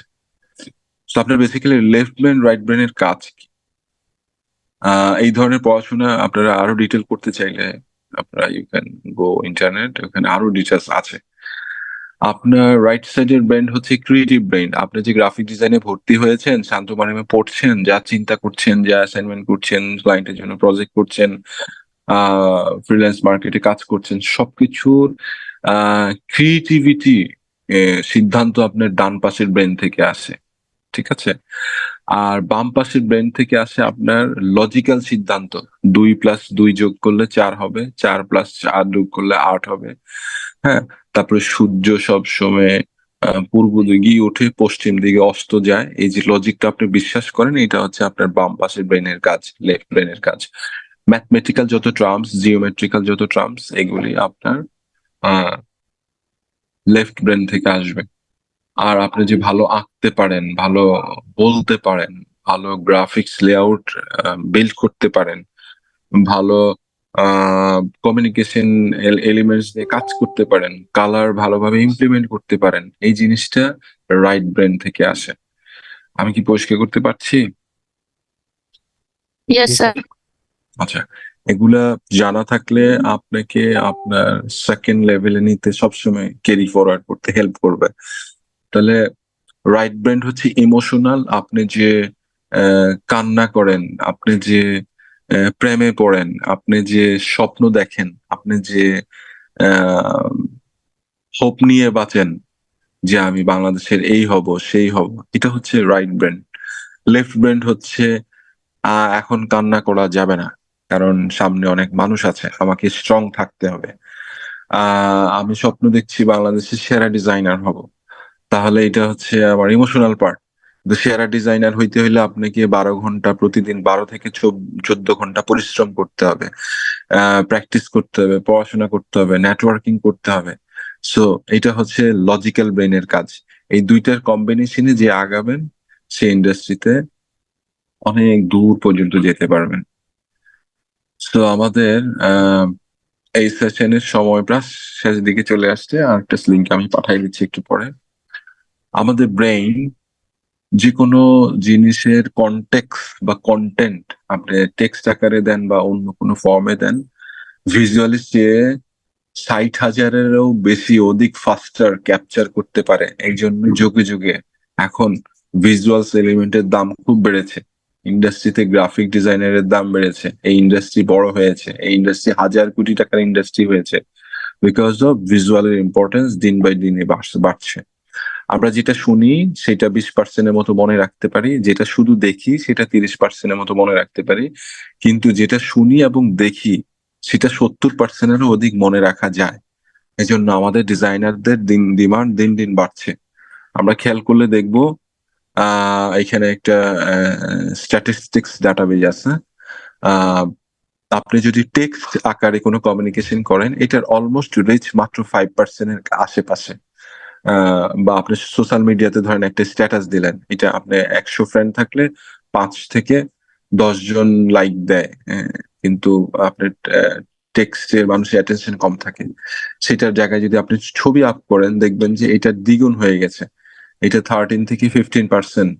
তো আপনার বেসিক্যালি লেফট ব্রেন রাইট ব্রেনের কাজ কি? এই ধরনের পড়াশোনা আপনারা আরো ডিটেল করতে চাইলে আপনারা ইউ ক্যান গো ইন্টারনেট, ওখানে আরো ডিটেলস আছে। আপনার রাইট সাইডের ব্রেন হচ্ছে ক্রিয়েটিভ ব্রেন। আপনি যে গ্রাফিক ডিজাইনে ভর্তি হয়েছেন, শান্ত মানিমে পড়ছেন, যা চিন্তা করছেন, যা অ্যাসাইনমেন্ট করছেন, ক্লায়েন্টের জন্য প্রজেক্ট করছেন, ফ্রিল্যান্স মার্কেটে কাজ করছেন, সবকিছুর ক্রিয়েটিভিটি সিদ্ধান্ত আপনার ডান পাশের ব্রেন থেকে আসে, ঠিক আছে? আর বাম পাশের ব্রেন থেকে আসে আপনার লজিক্যাল সিদ্ধান্ত। 2+2 যোগ করলে 4 হবে, 4+4 যোগ করলে 8 হবে। হ্যাঁ, তারপরে সূর্য সব সময় পূর্ব দিকে উঠে পশ্চিম দিকে অস্ত যায়। এই যে লজিকটা আপনি বিশ্বাস করেন, এটা হচ্ছে আপনার বাম পাশের ব্রেনের কাজ, লেফট ব্রেনের কাজ। ম্যাথমেটিক্যাল যত টার্মস, জিওমেট্রিক্যাল যত টার্মস, এগুলি আপনার লেফট ব্রেন থেকে আসবে। আর আপনি যে ভালো আঁকতে পারেন, ভালো বলতে পারেন, ভালো গ্রাফিক্স লেআউট বিল্ড করতে পারেন, ভালো কমিউনিকেশন এলিমেন্টস দিয়ে কাজ করতে পারেন, কালার ভালোভাবে ইমপ্লিমেন্ট করতে পারেন, এই জিনিসটা রাইট ব্রেন থেকে আসে। আমি কি পরিষ্কার করতে পারছি? Yes, sir. আচ্ছা, এগুলা জানা থাকলে আপনাকে আপনার সেকেন্ড লেভেলে নিতে সবসময় ক্যারি ফরওয়ার্ড করতে হেল্প করবে। তাহলে রাইট ব্রেন হচ্ছে ইমোশনাল। আপনি যে কান্না করেন, আপনি যে প্রেমে পড়েন, আপনি যে স্বপ্ন দেখেন, আপনি যে হোপ নিয়ে বাঁচেন যে আমি বাংলাদেশের এই হব সেই হব, এটা হচ্ছে রাইট ব্রেন। লেফট ব্রেন হচ্ছে এখন কান্না করা যাবে না, কারণ সামনে অনেক মানুষ আছে, আমাকে স্ট্রং থাকতে হবে। আমি স্বপ্ন দেখছি বাংলাদেশের সেরা ডিজাইনার হব, তাহলে এটা হচ্ছে আমার ইমোশনাল পার্ট। সেরা ডিজাইনার হইতে হইলে আপনাকে 12 ঘন্টা প্রতিদিন, 12 থেকে 14 ঘন্টা পরিশ্রম করতে হবে, প্র্যাকটিস করতে হবে, পড়াশোনা করতে হবে, নেটওয়ার্কিং করতে হবে। সো এটা হচ্ছে লজিক্যাল ব্রেনের কাজ। এই দুইটার কম্বিনেশনে যে আগাবেন, সে ইন্ডাস্ট্রিতে অনেক দূর পর্যন্ত যেতে পারবেন। তো আমাদের এই সেশনের সময় প্রায় শেষ দিকে চলে আসছে। আর একটা লিঙ্ক আমি পাঠিয়ে দিচ্ছি একটু পরে। আমাদের ব্রেইন যে কোনো জিনিসের কনটেক্সট বা কন্টেন্ট আপনি টেক্সট আকারে দেন বা অন্য কোনো ফর্মে দেন, ভিজুয়ালি চেয়ে 60,000-এরও বেশি অধিক ফাস্টার ক্যাপচার করতে পারে। এই জন্য যুগে যুগে এখন ভিজুয়ালস এলিমেন্টের দাম খুব বেড়েছে। ইন্ডাস্ট্রিতে গ্রাফিক ডিজাইনারের দাম বেড়েছে। এই ইন্ডাস্ট্রি বড় হয়েছে, এই ইন্ডাস্ট্রি 1,000 কোটি টাকার ইন্ডাস্ট্রি হয়েছে, বিকজ অফ ভিজুয়ালের ইম্পর্টেন্স দিন বাই দিনে বাড়ছে। আমরা যেটা শুনি সেটা 20% মতো মনে রাখতে পারি, যেটা শুধু দেখি সেটা 30% মতো মনে রাখতে পারি, কিন্তু যেটা শুনি এবং দেখি সেটা 70%-এরও অধিক মনে রাখা যায়। এজন্য আমাদের ডিজাইনারদের ডিমান্ড দিন দিন বাড়ছে। আমরা খেয়াল করলে দেখবো এখানে একটা স্ট্যাটিস্টিক্স ডাটাবেজ আছে। আপনি যদি টেক্সট আকারে কোনো কমিউনিকেশন করেন, এটার অলমোস্ট রিচ মাত্র 5%-এর আশেপাশে। বা আপনি সোশ্যাল মিডিয়াতে ধরেন একটা স্ট্যাটাস দিলেন, এটা আপনি 100 ফ্রেন্ড থাকলে 5 থেকে 10 জন লাইক দেয়, কিন্তু আপনার টেক্সটের মানুষের অ্যাটেনশন কম থাকে। সেটার জায়গায় যদি আপনি ছবি আপ করেন, দেখবেন যে এটা দ্বিগুণ হয়ে গেছে। এটা 13 থেকে 15%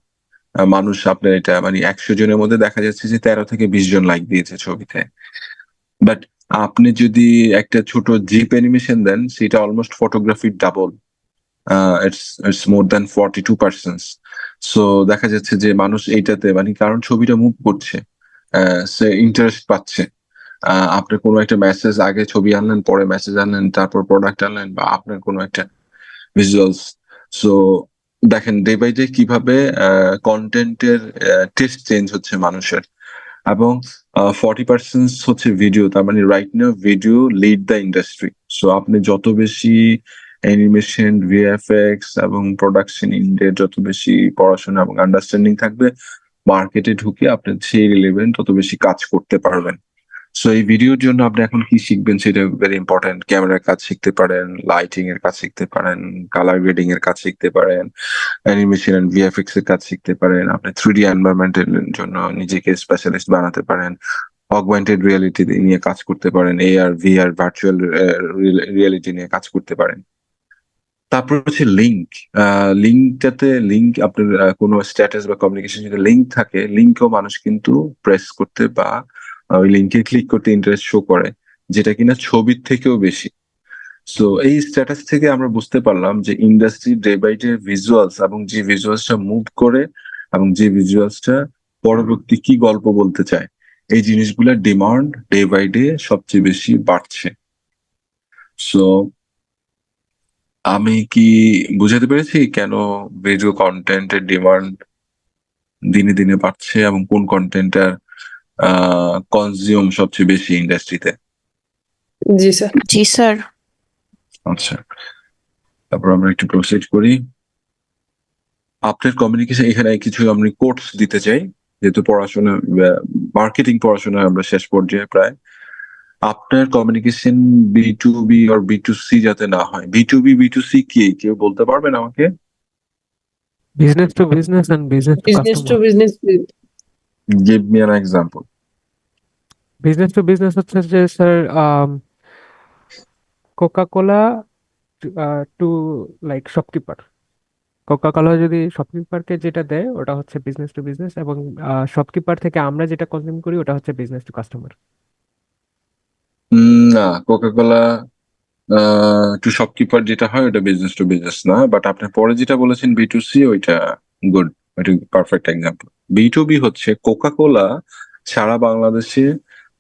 মানুষ আপনার এটা মানে 100 জনের মধ্যে দেখা যাচ্ছে যে 13 থেকে 20 জন লাইক দিয়েছে ছবিতে। বাট আপনি যদি একটা ছোট জিপ অ্যানিমেশন দেন, সেটা অলমোস্ট ফটোগ্রাফির double. it's more than 42%. So দেখা যাচ্ছে যে মানুষ এইটাতে মানে, কারণ ছবিটা মুভ করছে, সে ইন্টারেস্ট পাচ্ছে। আপনার কোনো একটা মেসেজ, আগে ছবি আনলেন, পরে মেসেজ আনলেন, তারপর প্রোডাক্ট আনলেন, বা আপনার কোনো একটা ভিজুয়ালস। সো দেখেন ডে বাই ডে কিভাবে কন্টেন্টের টেস্ট চেঞ্জ হচ্ছে মানুষের। এবং 40% হচ্ছে ভিডিও। তার মানে right now video lead the industry. So আপনি যত বেশি অ্যানিমেশন, ভিএফএক্স এবং প্রোডাকশন ইন্ডে যত বেশি পড়াশোনা এবং আন্ডারস্ট্যান্ডিং থাকবে, মার্কেটে ঢুকে আপনি সেই রিলেভেন্ট তত বেশি কাজ করতে পারবেন। সো এই ভিডিওর জন্য আপনি এখন কি শিখবেন সেটা ভেরি ইম্পর্টেন্ট। ক্যামেরার কাজ শিখতে পারেন, লাইটিং এর কাজ শিখতে পারেন, কালার গ্রেডিং এর কাজ শিখতে পারেন, অ্যানিমেশন এন্ড ভিএফএক্স এর কাজ শিখতে পারেন, আপনি 3D এনভায়রনমেন্টের জন্য নিজেকে স্পেশালিস্ট বানাতে পারেন, অগমেন্টেড রিয়েলিটি নিয়ে কাজ করতে পারেন, এআর ভিআর ভার্চুয়াল রিয়েলিটি নিয়ে কাজ করতে পারেন। তারপর হচ্ছে লিঙ্ক। লিঙ্ক আপনার কোনো স্ট্যাটাস বা কমিউনিকেশন যদি লিঙ্ক থাকে, লিঙ্কও মানুষ কিন্তু প্রেস করতে বা ওই লিঙ্কে ক্লিক করতে ইন্টারেস্ট শো করে, যেটা কিনা ছবির থেকেও বেশি। সো এই স্ট্যাটাস থেকে আমরা বুঝতে পারলাম যে industry day by day visuals এবং যে ভিজুয়ালসটা মুভ করে এবং যে ভিজুয়ালসটা পরবর্তী কি গল্প বলতে চায়, এই জিনিসগুলোর ডিমান্ড ডে বাই ডে সবচেয়ে বেশি বাড়ছে। সো আমি কি বুঝাতে পেরেছি কেন ভিডিও কন্টেন্টের ডিমান্ড দিনে দিনে বাড়ছে এবং কোন কন্টেন্টটার কনজিউম সবচেয়ে বেশি ইন্ডাস্ট্রিতে? জি স্যার। জি স্যার। আচ্ছা, তারপর আমরা একটু প্রসিড করি। আপনার কমিউনিকেশন, এখানে কিছু আমি কোর্স দিতে চাই, যেহেতু পড়াশোনা মার্কেটিং পড়াশোনা আমরা শেষ পর্যায়ে প্রায়। আপনার কমিউনিকেশন B2B আর B2C যাতে না হয়। B2B B2C কি কেউ বলতে পারবেন আমাকে? Business to business and business to business to customer. Business. Give me an example. Business to business হচ্ছে যে sir Coca-Cola to like shopkeeper. Coca-Cola যদি শপকিপারকে যেটা দেয় ওটা হচ্ছে বিজনেস টু বিজনেস, এবং শপকিপার থেকে আমরা যেটা কনজিউম করি ওটা হচ্ছে বিজনেস টু কাস্টমার। না, কোকাকোলা টু শপকিপার যেটা হয় ওটা বিজনেস টু বিজনেস না, বাট আপনি পরে যেটা বলেছেন B2C, ওইটা গুড, ওইটা পারফেক্ট এক্সাম্পল। B2B হচ্ছে কোকাকোলা সারা বাংলাদেশে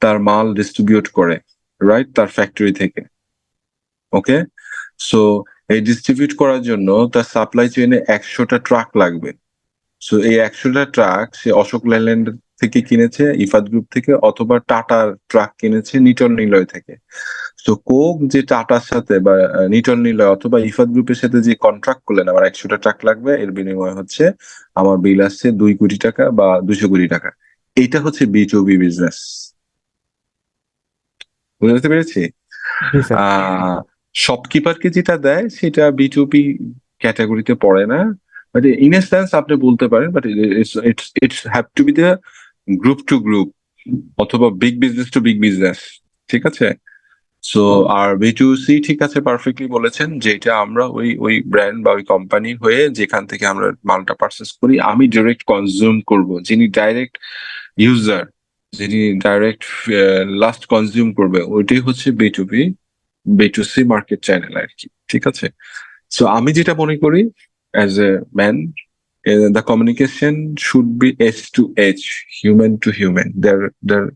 তার মাল ডিস্ট্রিবিউট করে, রাইট, তার ফ্যাক্টরি থেকে। ওকে, সো এই ডিস্ট্রিবিউট করার জন্য তার সাপ্লাই চেইনে 100টা ট্রাক লাগবে। সো এই 100টা ট্রাক সে অশোক লেল্যান্ড থেকে কিনেছে, ইফাদ গ্রুপ থেকে, অথবা টাটার ট্রাক কিনেছে নিটল নিলয় থেকে। তো কোক যে টাটার সাথে বা নিটল নিলয় অথবা ইফাদ গ্রুপের সাথে যে কন্ট্রাক্ট করলেন, আমার 100টা ট্রাক লাগবে, এর বিনিময়ে হচ্ছে আমার বিল আসছে 2 কোটি টাকা বা 200 কোটি টাকা। এইটা হচ্ছে B2B বিজনেস। বুঝতে পেরেছি? জি স্যার। শপকিপারকে যেটা দেয় সেটা B2B ক্যাটাগরিতে পড়ে না, বাট ইন এ সেন্স আপনি বলতে পারেন, but it's have to be the group to group অথবা big business to big business. ঠিক আছে? সো আর B2C ঠিক আছে, পারফেক্টলি বলেছেন, যে এটা আমরা ওই ব্র্যান্ড বা ওই কোম্পানির হয়ে যেখান থেকে আমরা মালটা পারচেস করি, আমি ডাইরেক্ট কনজিউম করব, যিনি ডাইরেক্ট ইউজার, যিনি ডাইরেক্ট লাস্ট কনজিউম করবে, ওইটাই হচ্ছে B2B B2C মার্কেট চ্যানেল আর কি। ঠিক আছে? সো আমি যেটা মনে করি as a man, the communication should be H to H, human two human. there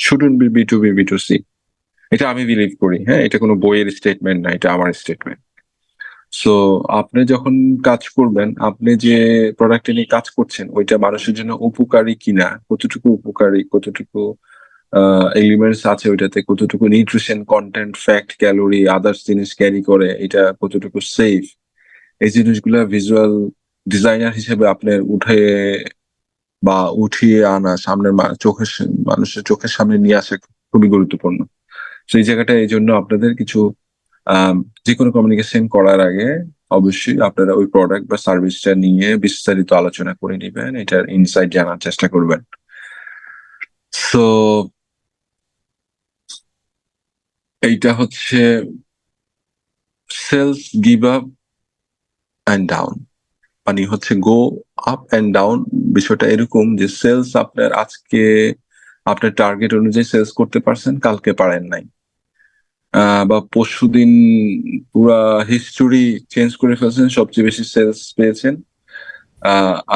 shouldn't be B2B B2C। এটা আমি বিলিভ করি। হ্যাঁ, এটা কোনো বইয়ের স্টেটমেন্ট না, এটা আমার স্টেটমেন্ট। সো আপনি যখন কাজ করবেন, আপনি যে প্রোডাক্ট নিয়ে কাজ করছেন ওইটা মানুষের জন্য উপকারী কিনা, কতটুকু উপকারী, কতটুকু এলিমেন্টস আছে ওইটাতে, কতটুকু nutrition content, fact, calorie, others জিনিস ক্যারি করে, এটা কতটুকু সেফ, এই জিনিসগুলো ভিজুয়াল ডিজাইনার হিসেবে আপনার উঠিয়ে আনা, সামনের মানুষের চোখের সামনে নিয়ে আসা খুবই গুরুত্বপূর্ণ। তো এই জায়গাটা এই জন্য আপনাদের কিছু যে কোনো কমিউনিকেশন করার আগে অবশ্যই আপনারা ওই প্রোডাক্ট বা সার্ভিসটা নিয়ে বিস্তারিত আলোচনা করে নেবেন, এটার ইনসাইট জানার চেষ্টা করবেন। সো এইটা হচ্ছে sales give up and down, মানে হচ্ছে গো আপ অ্যান্ড ডাউন। বিষয়টা এরকম যে সেলস আপনার আজকে আপনার টার্গেট অনুযায়ী সেলস করতে পারছেন, কালকে পারেন নাই, বা পরশুদিন পুরা হিস্টোরি চেঞ্জ করে ফেলছেন, সবচেয়ে বেশি সেলস পেয়েছেন,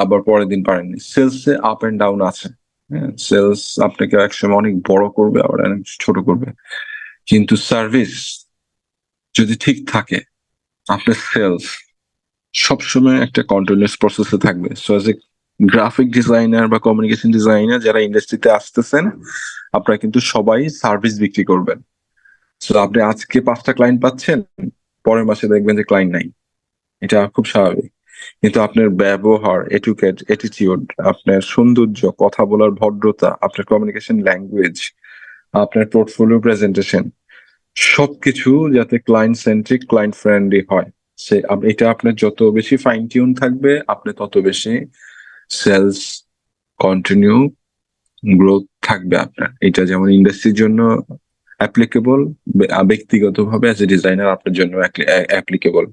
আবার পরের দিন পারেননি। সেলসে আপ এন্ড ডাউন আছে। হ্যাঁ, সেলস আপনাকে একসময় অনেক বড় করবে, আবার অনেক ছোট করবে, কিন্তু সার্ভিস যদি ঠিক থাকে, আপনার সেলস সবসময় একটা কন্টিনিউয়াস প্রসেসে থাকবে। So as a graphic designer বা কমিউনিকেশন ডিজাইনার যারা ইন্ডাস্ট্রিতে আসতেছেন, আপনারা কিন্তু সবাই সার্ভিস বিক্রি করবেন। সো আপনি আজকে 5টা ক্লায়েন্ট পাচ্ছেন, পরের মাসে দেখবেন যে ক্লায়েন্ট নাই। এটা খুব স্বাভাবিক। কিন্তু আপনার ব্যবহার, অ্যাটিটিউড, আপনার সৌন্দর্য, কথা বলার ভদ্রতা, আপনার কমিউনিকেশন ল্যাঙ্গুয়েজ, আপনার পোর্টফোলিও প্রেজেন্টেশন সবকিছু যাতে ক্লায়েন্ট সেন্ট্রিক, ক্লায়েন্ট ফ্রেন্ডলি হয়। এটা আপনার যত বেশি ফাইন টিউন থাকবে, আপনি তত বেশি সেলস কন্টিনিউ গ্রোথ থাকবে আপনার। এটা যেমন ইন্ডাস্ট্রির জন্য অ্যাপ্লিকেবল, ব্যক্তিগতভাবে অ্যাজ এ ডিজাইনার আপনার জন্য অ্যাপ্লিকেবল।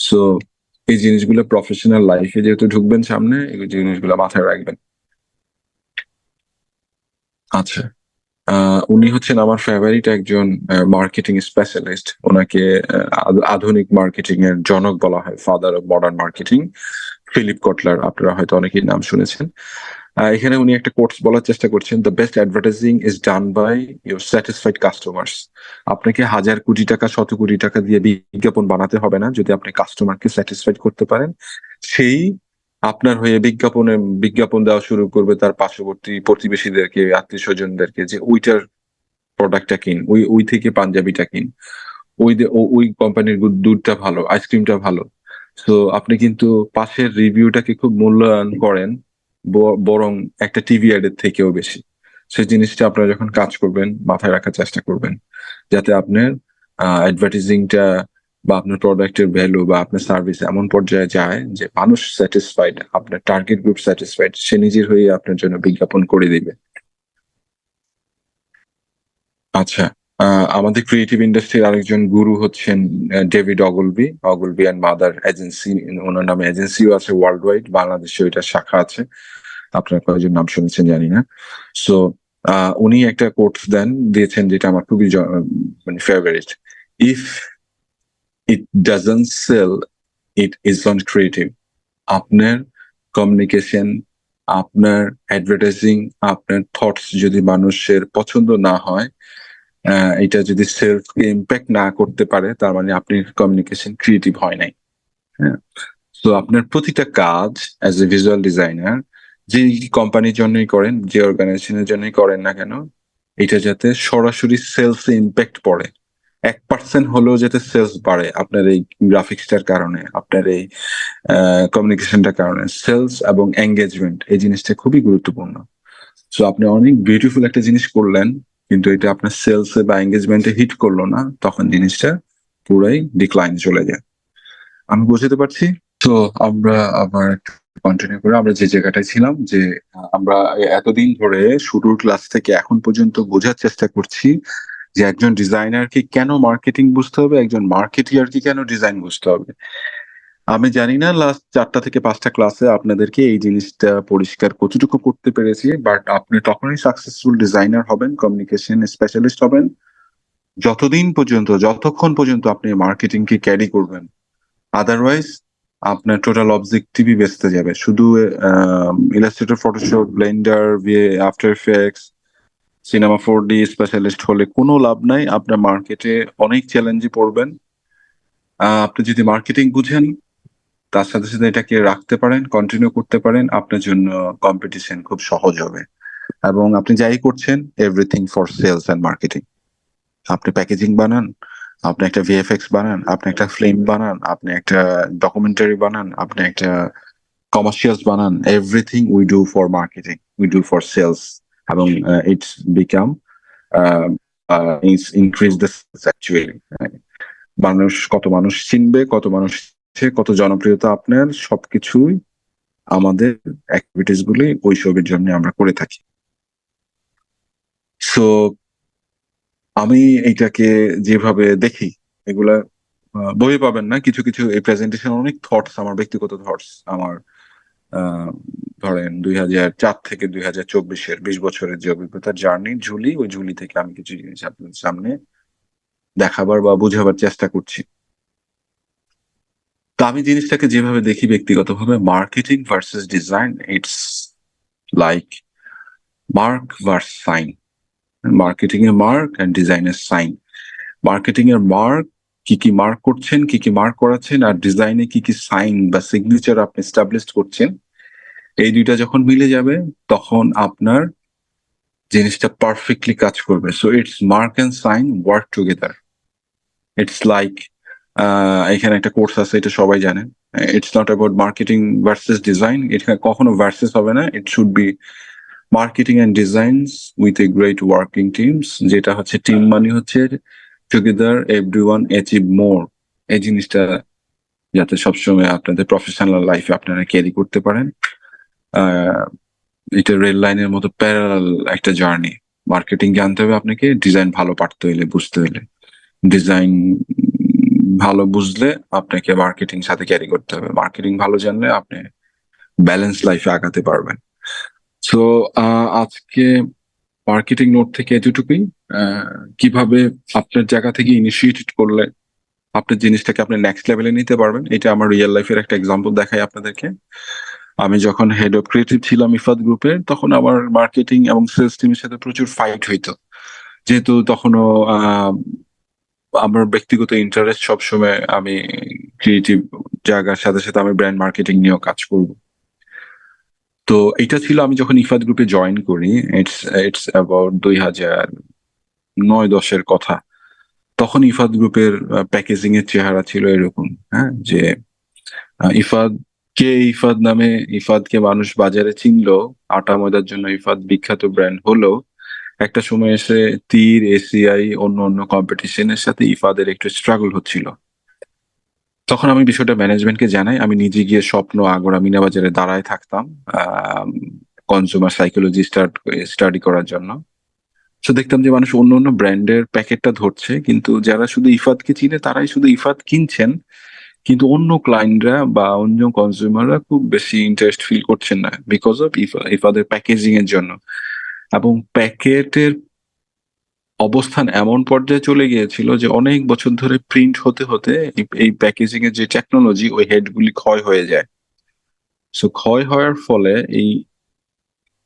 সো এই জিনিসগুলো প্রফেশনাল লাইফে যেহেতু ঢুকবেন সামনে, এই জিনিসগুলো মাথায় রাখবেন। আচ্ছা, উনি হচ্ছেন আমার ফেভারিট একজন মার্কেটিং স্পেশালিস্ট। ওনাকে আধুনিক মার্কেটিং এর জনক বলা হয়, father of modern marketing, Philip Kotler. আপনারা হয়তো অনেকেই নাম শুনেছেন। এখানে উনি একটা কোটস বলার চেষ্টা করছেন, the best advertising is done by your satisfied customers. আপনাকে হাজার কোটি টাকা, শত কোটি টাকা দিয়ে বিজ্ঞাপন বানাতে হবে না, যদি আপনি কাস্টমারকে স্যাটিসফাইড করতে পারেন, সেই আপনার হয়ে বিজ্ঞাপন দেওয়া শুরু করবে তার পার্শ্ববর্তী প্রতিবেশীদেরকে, আত্মীয় স্বজনদেরকে, যে ওইটার প্রোডাক্টটা কিন, ওই থেকে পাঞ্জাবিটা কিন, ওই কোম্পানির দুধটা ভালো, আইসক্রিমটা ভালো। তো আপনি কিন্তু পাশের রিভিউটাকে খুব মূল্যায়ন করেন, বরং একটা টিভি অ্যাডের থেকেও বেশি। সেই জিনিসটা আপনারা যখন কাজ করবেন মাথায় রাখার চেষ্টা করবেন, যাতে আপনার অ্যাডভার্টাইজিংটা বা আপনার প্রোডাক্টের ভ্যালু বা আপনার সার্ভিস এমন পর্যায়ে যায় যে মানুষ স্যাটিসফাইড, আপনার টার্গেট গ্রুপ স্যাটিসফাইড, সে নিজের হয়ে আপনার জন্য বিজ্ঞাপন করে দিবে। আচ্ছা, আমাদের ক্রিয়েটিভ ইন্ডাস্ট্রির আরেকজন গুরু হচ্ছেন ডেভিড অগলবি অ্যান্ড মাদার এজেন্সি। ওনার নামে এজেন্সিও আছে ওয়ার্ল্ড ওয়াইড, বাংলাদেশে ওইটার শাখা আছে। আপনার কয়েকজন নাম শুনেছেন জানি না। সো উনি একটা কোটস দিয়েছেন যেটা আমার খুবই মানে favourite, if it doesn't sell it is not creative. আপনার কমিউনিকেশন, আপনার অ্যাডভার্টাইজিং, আপনার থটস যদি মানুষের পছন্দ না হয়, এটা যদি সেলফ ইম্প্যাক্ট না করতে পারে, তার মানে আপনি কমিউনিকেশন ক্রিয়েটিভ হয় নাই। হ্যাঁ, তো আপনার প্রতিটা কাজ অ্যাজ এ ভিজুয়াল ডিজাইনার, যে কোম্পানির জন্যই করেন, যে অর্গানাইজেশনের জন্যই করেন না কেন, এটা যাতে সরাসরি সেলস ইম্প্যাক্ট পড়ে। 1% হলেও যাতে সেলস বাড়ে আপনার এই গ্রাফিক্সটার কারণে, আপনার এই কমিউনিকেশনটার কারণে। সেলস এবং এঙ্গেজমেন্ট এই জিনিসটা খুবই গুরুত্বপূর্ণ। সো আপনি অনেক বিউটিফুল একটা জিনিস করলেন, কিন্তু এটা আপনার সেলস বা এঙ্গেজমেন্টে হিট করলো না, তখন জিনিসটা পুরাই ডিক্লাইন চলে যায়। আমি বুঝতে পারছি। তো আমরা আবার কন্টিনিউ করে আমরা যে জায়গাটায় ছিলাম, যে আমরা এতদিন ধরে শুরুর ক্লাস থেকে এখন পর্যন্ত বোঝার চেষ্টা করছি যে একজন ডিজাইনারকে কেন মার্কেটিং বুঝতে হবে, একজন মার্কেটিয়ারকে কেন ডিজাইন বুঝতে হবে। আমি জানি না লাস্ট 4টা থেকে 5টা ক্লাসে আপনাদেরকে এই জিনিসটা পরিষ্কার কতটুকু করতে পেরেছি, বাট আপনি তখনই সাকসেসফুল ডিজাইনার হবেন, কমিউনিকেশন স্পেশালিস্ট হবেন, যতক্ষণ পর্যন্ত আপনি মার্কেটিং কে ক্যারি করবেন। আদারওয়াইজ আপনার টোটাল অবজেক্টিভই বেঁচতে যাবে। শুধু Illustrator, Photoshop, Blender, after effects, cinema 4D specialist হলে কোনো লাভ নাই। আপনার মার্কেটে অনেক চ্যালেঞ্জে পড়বেন। আপনি যদি মার্কেটিং বুঝেন, তার সাথে সাথে এটাকে রাখতে পারেন, কন্টিনিউ করতে পারেন, আপনার জন্য কম্পিটিশন খুব সহজ হবে। এবং আপনি যাই করছেন, everything for sales and marketing. আপনি প্যাকেজিং বানান, আপনি একটা ভিএফএক্স বানান, আপনি একটা ফিল্ম বানান, আপনি একটা ডকুমেন্টারি বানান, আপনি একটা কমার্শিয়ালস বানান, everything we do for marketing, we do for sales. এবং it's become increase the sales actually. কত মানুষ চিনবে, কত জনপ্রিয়তা আপনার, সবকিছুই আমাদের অ্যাক্টিভিটিস গুলি ওইসবের জন্য আমরা করে থাকি। সো আমি এইটাকে যেভাবে দেখি, এগুলা বই পাবেন না। কিছু কিছু এই প্রেজেন্টেশন অনেক থটস, আমার ব্যক্তিগত থটস, আমার ধরেন 2004 থেকে 2024-এর 20 বছরের যে অভিজ্ঞতার জার্নি ঝুলি, ওই ঝুলি থেকে আমি কিছু জিনিস আপনাদের সামনে দেখাবার বা বোঝাবার চেষ্টা করছি। তো আমি জিনিসটাকে যেভাবে দেখি ব্যক্তিগতভাবে, marketing versus design, it's like mark verse sign. Marketing এর মার্ক এন্ড ডিজাইনের সাইন। মার্কেটিং এর মার্ক, কি কি মার্ক করছেন, কি কি মার্ক করাচ্ছেন, আর ডিজাইনে কি কি সাইন বা সিগনেচার আপনি এস্টাবলিশ করছেন, এই দুইটা যখন মিলে যাবে, তখন আপনার জিনিসটা পারফেক্টলি কাজ করবে। So it's mark and sign work together. It's like এখানে একটা কোর্স আছে, এটা সবাই জানেন। It's not about marketing versus design, এটা কখনো ভার্সেস হবে না, it should be marketing and designs with a great working teams. যেটা হচ্ছে টিম মানে হচ্ছে টুগেদার এভরিওয়ান অ্যাচিভ মোর। এই জিনিসটা যাতে সবসময় আপনাদের প্রফেশনাল লাইফে আপনারা ক্যারি করতে পারেন। আহ, এটা রেল লাইনের মতো প্যারালাল একটা জার্নি। মার্কেটিং জানতে হবে আপনাকে, ডিজাইন ভালো পারতে হইলে, বুঝতে হলে, ডিজাইন ভালো বুঝলে আপনাকে মার্কেটিং সাথে ক্যারি করতে হবে, মার্কেটিং ভালো জানলে আপনি ব্যালেন্স লাইফে আগাতে পারবেন। সো আজকে মার্কেটিং নোট থেকে এতটুকুই। কিভাবে আপনার জায়গা থেকে ইনিশিয়েট করলে আপনার জিনিসটাকে আপনি নেক্সট লেভেলে নিতে পারবেন, এটা আমার রিয়েল লাইফের একটা এক্সাম্পল দেখাই আপনাদেরকে। আমি যখন হেড অফ ক্রিয়েটিভ ছিলাম ইফাদ গ্রুপের, তখন আমার মার্কেটিং এবং সেলস টিমের সাথে প্রচুর ফাইট হইতো, যেহেতু তখনও আমার ব্যক্তিগত ইন্টারেস্ট সবসময় আমি ক্রিয়েটিভ জায়গার সাথে সাথে আমি ব্র্যান্ড মার্কেটিং নিয়েও কাজ করব। তো এটা ছিল আমি যখন ইফাদ গ্রুপে জয়েন করি, ইটস ইটস অ্যাবাউট 2009-10-এর কথা। তখন ইফাদ গ্রুপের প্যাকেজিং এর চেহারা ছিল এরকম, হ্যাঁ, যে ইফাদ কে, ইফাদ নামে ইফাদকে মানুষ বাজারে চিনলো, আটা ময়দার জন্য ইফাদ বিখ্যাত ব্র্যান্ড হলো, একটা সময় এসে তীর, এসিআই, অন্য অন্য কম্পিটিশনের সাথে ইফাদের একটু স্ট্রাগল হচ্ছিল। তখন আমি বিষয়টা ম্যানেজমেন্টকে জানাই, আমি নিজে গিয়ে স্বপ্ন আগরা মিনা বাজারে দাঁড়ায় থাকতাম কনজিউমার সাইকোলজি স্টাডি করার জন্য। তো দেখতাম যে মানুষ অন্য অন্য ব্র্যান্ডের প্যাকেটটা ধরছে, কিন্তু যারা শুধু ইফাদকে চিনে তারাই শুধু ইফাদ কিনছেন, কিন্তু অন্য ক্লায়েন্টরা বা অন্য কনজিউমাররা খুব বেশি ইন্টারেস্ট ফিল করছেন না, বিকজ অফ ইফাদের প্যাকেজিং এর জন্য। এবং প্যাকেটের অবস্থান এমন পর্যায়ে চলে গিয়েছিল যে অনেক বছর ধরে প্রিন্ট হতে হতে এই প্যাকেজিং এর যে টেকনোলজি, ওই হেডগুলি ক্ষয় হয়ে যায়। সো ক্ষয় হওয়ার ফলে এই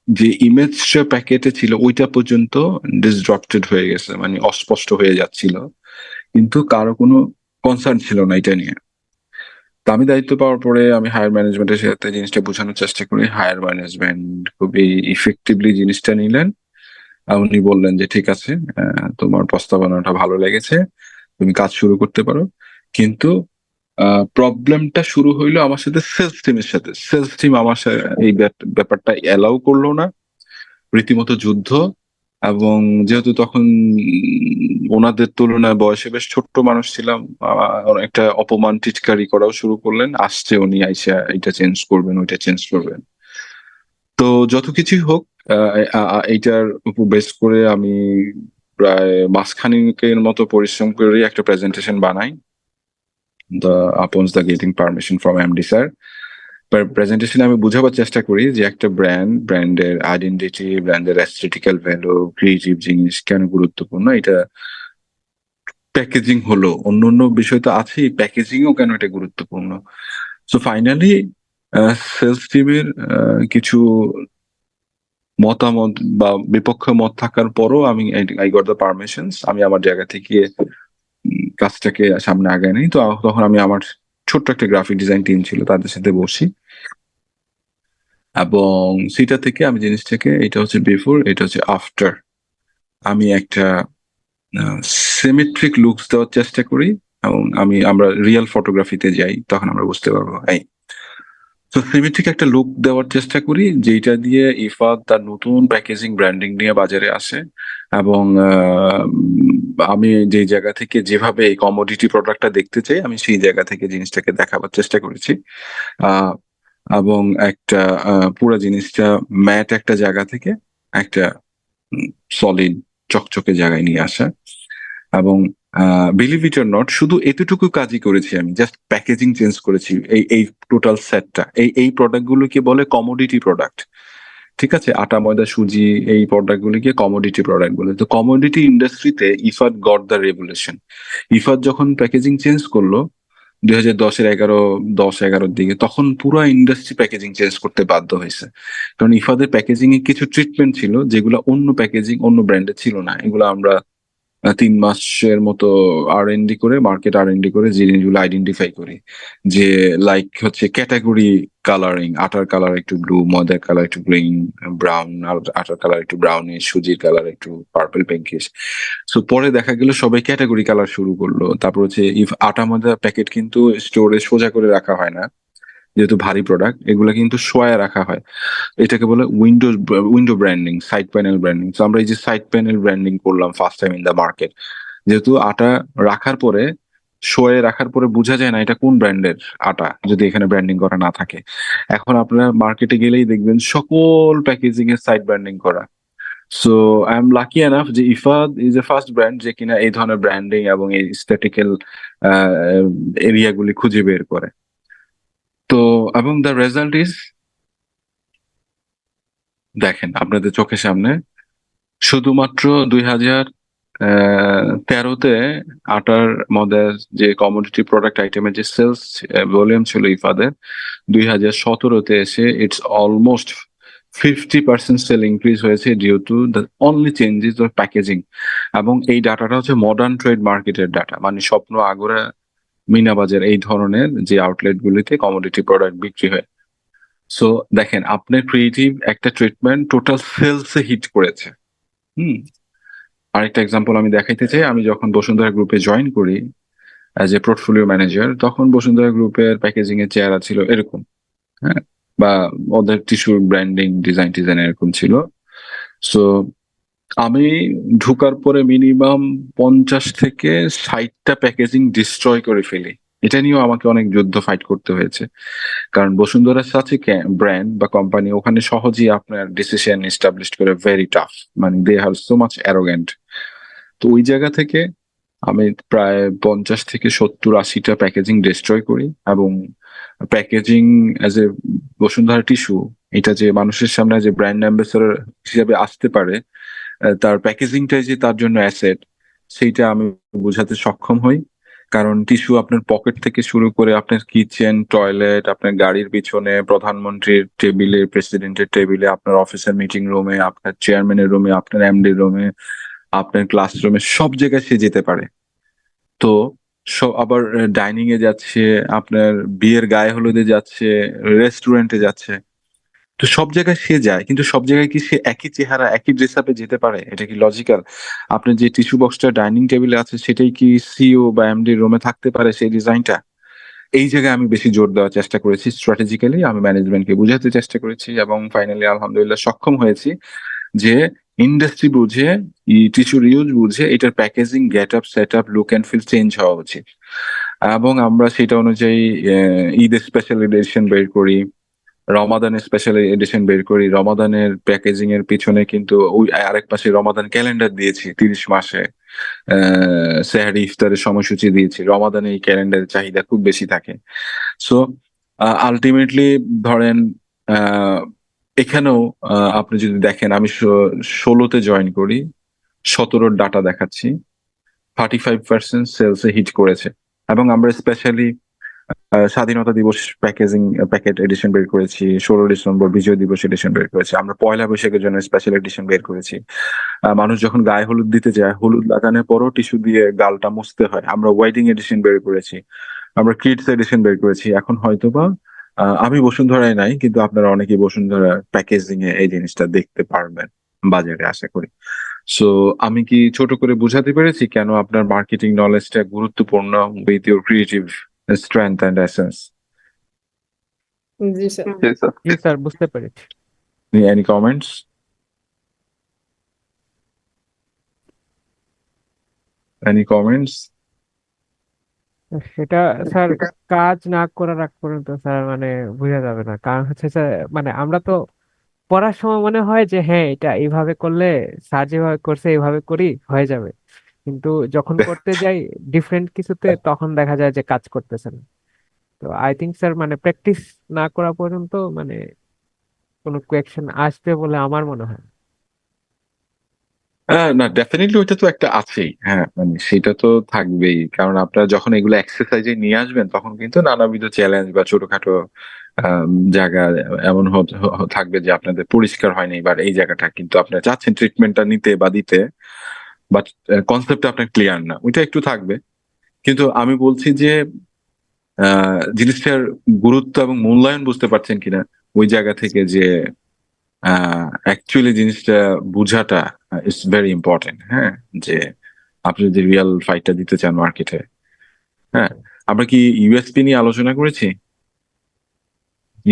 যে ইমেজটা প্যাকেটে ছিল ওইটা পর্যন্ত ডিসরাপ্টেড হয়ে গেছে, মানে অস্পষ্ট হয়ে যাচ্ছিল, কিন্তু কারো কোনো কনসার্ন ছিল না এটা নিয়ে। তো আমি দায়িত্ব পাওয়ার পরে আমি হায়ার ম্যানেজমেন্টের সাথে জিনিসটা বোঝানোর চেষ্টা করি, হায়ার ম্যানেজমেন্ট খুবই ইফেক্টিভলি জিনিসটা নিলেন। আর উনি বললেন যে ঠিক আছে, তোমার প্রস্তাবনাটা ভালো লেগেছে, তুমি কাজ শুরু করতে পারো। কিন্তু প্রবলেমটা শুরু হইলো আমার সাথে সেলস টিমের সাথে। সেলস টিম আমার এই ব্যাপারটা অ্যালাউ করলো না, রীতিমতো যুদ্ধ। এবং যেহেতু তখন ওনাদের তুলনায় বয়সে বেশ ছোট্ট মানুষ ছিলাম, একটা অপমান টিটকারি করাও শুরু করলেন, আসছে উনি আইসা এটা চেঞ্জ করবেন, ওইটা চেঞ্জ করবেন। তো যত কিছুই হোক, এইটার উপর বেস করে আমি প্রায় মাসখানেকের মতো পরিশ্রম করে একটা প্রেজেন্টেশন বানাই, the upon the getting permission from MD sir. প্রেজেন্টেশনে আমি বোঝাবার চেষ্টা করি যে একটা ব্র্যান্ডের আইডেন্টিটি, ব্র্যান্ডের অ্যাস্থেটিক্যাল ভ্যালু, ক্রিয়েটিভ জিনিস কেন গুরুত্বপূর্ণ, এটা প্যাকেজিং হলো, অন্য অন্য বিষয় তো আছেই, প্যাকেজিংও কেন এটা গুরুত্বপূর্ণ। সো ফাইনালি সেলস টিমের কিছু মতামত বা বিপক্ষ মত থাকার পরও আমি আই গট দ্য পারমিশনস, আমি আমার জায়গা থেকে কাজটাকে সামনে আগায় নেই। তো তখন আমি আমার ছোট্ট একটা গ্রাফিক ডিজাইন টিম ছিল, তাদের সাথে বসি, এবং সেটা থেকে আমি জিনিসটাকে, এটা হচ্ছে বিফোর, এটা হচ্ছে আফটার, আমি একটা সিমেট্রিক লুকস দেওয়ার চেষ্টা করি। এবং আমরা রিয়েল ফটোগ্রাফিতে যাই, তখন আমরা বুঝতে পারবো এই। তো সিমেট্রিক একটা লুক দেওয়ার চেষ্টা করি, যেটা দিয়ে ইফাদ তার নতুন প্যাকেজিং ব্র্যান্ডিং নিয়ে বাজারে আসে। এবং আমি যে জায়গা থেকে যেভাবে এই কমোডিটি প্রোডাক্টটা দেখতে চাই, আমি সেই জায়গা থেকে জিনিসটাকে দেখাবার চেষ্টা করেছি। আহ এবং একটা পুরো জিনিসটা ম্যাট একটা জায়গা থেকে একটা সলিড চকচকে জায়গায় নিয়ে আসা। এবং বিলিভ ইট অর নট, শুধু এতটুকু কাজই করেছি আমি, জাস্ট প্যাকেজিং চেঞ্জ করেছি। এই টোটাল সেটটা, এই প্রোডাক্ট গুলোকে বলে কমোডিটি প্রোডাক্ট। ঠিক আছে, আটা ময়দা সুজি, এই প্রোডাক্ট গুলিকে কমোডিটি প্রোডাক্ট বলে। তো কমোডিটি ইন্ডাস্ট্রিতে Ifad got the revolution. Ifad যখন প্যাকেজিং চেঞ্জ করলো 2010-11 দিকে, তখন পুরো ইন্ডাস্ট্রি প্যাকেজিং চেঞ্জ করতে বাধ্য হয়েছে। কারণ ইফাদের প্যাকেজিং এ কিছু ট্রিটমেন্ট ছিল যেগুলো অন্য প্যাকেজিং, অন্য ব্র্যান্ডে ছিল না। এগুলো আমরা 3 মাসের মতো R&D করে, মার্কেট R&D করে জিনিসগুলো আইডেন্টিফাই করি যে লাইক হচ্ছে ক্যাটাগরি কালারিং, আটার কালার একটু ব্লু, ময়দার কালার একটু গ্রিন, ব্রাউন, আটার কালার একটু ব্রাউনিশ, সুজির কালার একটু পার্পল পিঙ্কিশ। সো পরে দেখা গেল সবাই ক্যাটাগরি কালার শুরু করলো। তারপর হচ্ছে ইফ আটা ময়দা প্যাকেট কিন্তু স্টোরে সোজা করে রাখা হয় না, যেহেতু ভারী প্রোডাক্ট, এগুলো কিন্তু শোয়া রাখা হয়। এটাকে বলে window branding, side panel branding. তো আমরা এই যে সাইড প্যানেল ব্র্যান্ডিং করলাম first time in the market, যেহেতু আটা রাখার পরে শোয়ে রাখার পরে বোঝা যায় না এটা কোন ব্র্যান্ডের আটা যদি এখানে ব্র্যান্ডিং করা না থাকে। এখন আপনারা মার্কেটে গেলেই দেখবেন সকল প্যাকেজিং এর সাইড ব্র্যান্ডিং করা। So I am lucky enough যে Ifad is a first brand যে কিনা এই ধরনের ব্র্যান্ডিং এবং এই স্ট্যাটিক্যাল এরিয়াগুলি খুঁজে বের করে। তো এবং দ্য রেজাল্ট ইজ, দেখেন আপনাদের চোখের সামনে, শুধুমাত্র 2013-তে আটার মদের যে কমোডিটি প্রোডাক্ট আইটেমের যে সেলস ভলিউম ছিল ইফাদের, 2017-তে এসে ইটস অলমোস্ট 50% সেল ইনক্রিজ হয়েছে due to the only changes of packaging. এবং এই ডাটাটা হচ্ছে মডার্ন ট্রেড মার্কেটের ডাটা, মানে স্বপ্ন, আগোরা, মিনা বাজার এই ধরনের যে আউটলেট গুলিতে কমোডিটি প্রোডাক্ট বিক্রি হয়। সো দেখেন আপনার ক্রিয়েটিভ একটা ট্রিটমেন্ট টোটাল সেলসে হিট করেছে। হুম। আরেকটা এক্সাম্পল আমি দেখাইতে চাই, আমি যখন বসুন্ধরা গ্রুপে জয়েন করি অ্যাজ এ পোর্টফোলিও ম্যানেজার, তখন বসুন্ধরা গ্রুপের প্যাকেজিং এর চেহারা ছিল এরকম, হ্যাঁ, বা ওদের টিস্যুর ব্র্যান্ডিং ডিজাইন এরকম ছিল। সো আমি ঢুকার পরে মিনিমাম 50 থেকে 60টা প্যাকেজিং ডিস্ট্রয় করে ফেলি। এটা নিয়েও আমাকে অনেক যুদ্ধ ফাইট করতে হয়েছে, কারণ বসুন্ধরার সাথে ব্র্যান্ড বা কোম্পানি ওখানে সহজেই আপনার ডিসিশন এস্টাবলিশ করে ভেরি টাফ, মানে দে আর সো মাচ অ্যারোগেন্ট। তো ওই জায়গা থেকে আমি প্রায় 50 থেকে 70-80টা প্যাকেজিং ডিস্ট্রয় করি। এবং packaging as a Bashundhara tissue, এটা যে মানুষের সামনে যে ব্র্যান্ড অ্যাম্বাসেডর হিসেবে আসতে পারে, তার প্যাকেজিংটাই যে তার জন্য অ্যাসেট, সেইটা আমি বোঝাতে সক্ষম হই। কারণ টিস্যু আপনার পকেট থেকে শুরু করে আপনার কিচেন, টয়লেট, আপনার গাড়ির পিছনে, প্রধানমন্ত্রীর টেবিলে, প্রেসিডেন্টের টেবিলে, আপনার অফিসের মিটিং রুমে, আপনার চেয়ারম্যানের রুমে, আপনার এমডির রুমে, আপনার ক্লাসরুমে, সব জায়গায় সে যেতে পারে। তো আবার ডাইনিং এ যাচ্ছে, আপনার বিয়ের গায়ে হলুদে যাচ্ছে, রেস্টুরেন্টে যাচ্ছে, তো সব জায়গায় সে যায়। কিন্তু সব জায়গায় কি সে একই চেহারা একই ড্রেস আপে যেতে পারে? এটা কি লজিক্যাল? আপনার যে টিস্যু বক্সটা ডাইনিং টেবিলে আছে সেটাই কি সিইও বা এমডি রুমে থাকতে পারে সেই ডিজাইনটা? এই জায়গায় আমি বেশি জোর দেওয়ার চেষ্টা করেছি। স্ট্র্যাটেজিক্যালি আমি ম্যানেজমেন্টকে বুঝাতে চেষ্টা করেছি এবং ফাইনালি আলহামদুলিল্লাহ সক্ষম হয়েছি যে ইন্ডাস্ট্রি বুঝে, টিস্যুর ইউজ বুঝে এটার packaging, get up, set up, look and feel change হওয়া উচিত। এবং আমরা সেটা অনুযায়ী ঈদের স্পেশাল এডিশন বের করি, রমাদানের স্পেশাল এডিশন বের করি। রমাদানের প্যাকেজিং এর পিছনে কিন্তু ওই আরেক পাশে রমাদান ক্যালেন্ডার দিয়েছি, 30 মাসে সেহরি ইফতারের সময়সূচি দিয়েছি। রমাদানে এই ক্যালেন্ডারের চাহিদা খুব বেশি থাকে। সো আলটিমেটলি ধরেন আহ, এখানেও আপনি যদি দেখেন আমি 16-তে জয়েন করি, 17-র ডাটা দেখাচ্ছি, 35% সেলসে হিট করেছে। এবং আমরা স্পেশালি স্বাধীনতা দিবস প্যাকেজিং প্যাকেট এডিশন বের করেছি, 16 ডিসেম্বর বিজয় দিবস এডিশন বের করেছি, আমরা পয়লা বৈশাখের জন্য স্পেশাল এডিশন বের করেছি। মানুষ যখন গায়ে হলুদ দিতে যায়, হলুদ লাগানোর পরও টিস্যু দিয়ে গালটা মুছতে হয়, আমরা ওয়েডিং এডিশন বের করেছি, আমরা কিডস এডিশন বের করেছি। এখন হয়তোবা আমি বসুন্ধরায় নাই, কিন্তু আপনারা অনেকেই বসুন্ধরার প্যাকেজিং এ এই জিনিসটা দেখতে পারবেন বাজারে, আশা করি। সো আমি কি ছোট করে বুঝাতে পেরেছি কেন আপনার মার্কেটিং নলেজটা গুরুত্বপূর্ণ with your creative strength and essence? G sir. Yes, sir. G sir, বুঝতে পেরেছি। Any comments? Any comments? সেটা স্যার কাজ না করার আগ পর্যন্ত স্যার মানে বোঝা যাবে না। কারণ হচ্ছে স্যার মানে আমরা তো পড়ার সময় মনে হয় যে হ্যাঁ এটা এইভাবে করলে, স্যার যেভাবে করছে এইভাবে করি হয়ে যাবে, কিন্তু যখন করতে যাই ডিফারেন্ট কিছুতে তখন দেখা যায় যে কাজ করতেছে না। তো আই থিঙ্ক স্যার মানে প্র্যাকটিস না করা পর্যন্ত মানে কোনো কোয়েকশন আসবে বলে আমার মনে হয় না। না, ডেফিনেটলি ওইটা তো একটা আছেই, হ্যাঁ, মানে সেটা তো থাকবেই। কারণ আপনারা যখন এগুলো এক্সারসাইজে নিয়ে আসবেন তখন কিন্তু নানাবিধ চ্যালেঞ্জ বা ছোটখাটো জায়গা এমন থাকবে যে আপনাদের পরিষ্কার হয়নি, এবার এই জায়গাটা কিন্তু আপনারা চাচ্ছেন ট্রিটমেন্টটা নিতে বা দিতে, বাট কনসেপ্ট আপনার ক্লিয়ার না, ওইটা একটু থাকবে। কিন্তু আমি বলছি যে জিনিসটার গুরুত্ব এবং মূল্যায়ন বুঝতে পারছেন কিনা ওই জায়গা থেকে, যে অ্যাকচুয়ালি জিনিসটা বুঝাটা ইজ ভেরি ইম্পর্টেন্ট। হ্যাঁ, যে আপনি যদি রিয়েল ফাইটটা দিতে চান মার্কেটে। হ্যাঁ, আমরা কি ইউএসপি নিয়ে আলোচনা করেছি?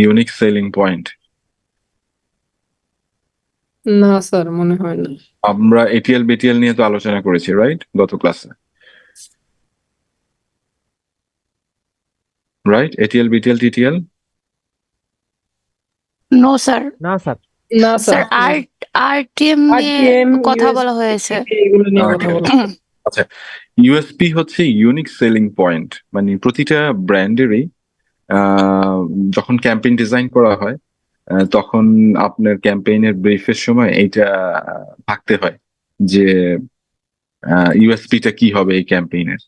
Unique selling point. না স্যার, মনে হয় না। আমরা এটিএল বিটিএল নিয়ে তো আলোচনা করেছি, রাইট? গত ক্লাসে, right? ATL BTL TTL. No sir, না স্যার, না স্যার স্যার, আরটিএম নিয়ে RTM, কথা USP, বলা হয়েছে। এগুলো নিয়ে কথা Okay. বলা। আচ্ছা, ইউএসপি হচ্ছে ইউনিক সেলিং পয়েন্ট। মানে প্রতিটা ব্র্যান্ডেরই যখন ক্যাম্পেইন ডিজাইন করা হয় তখন আপনার ক্যাম্পেইনের ব্রিফের সময় এইটা থাকতে হয় যে ইউএসপিটা কি হবে এই ক্যাম্পেইনের।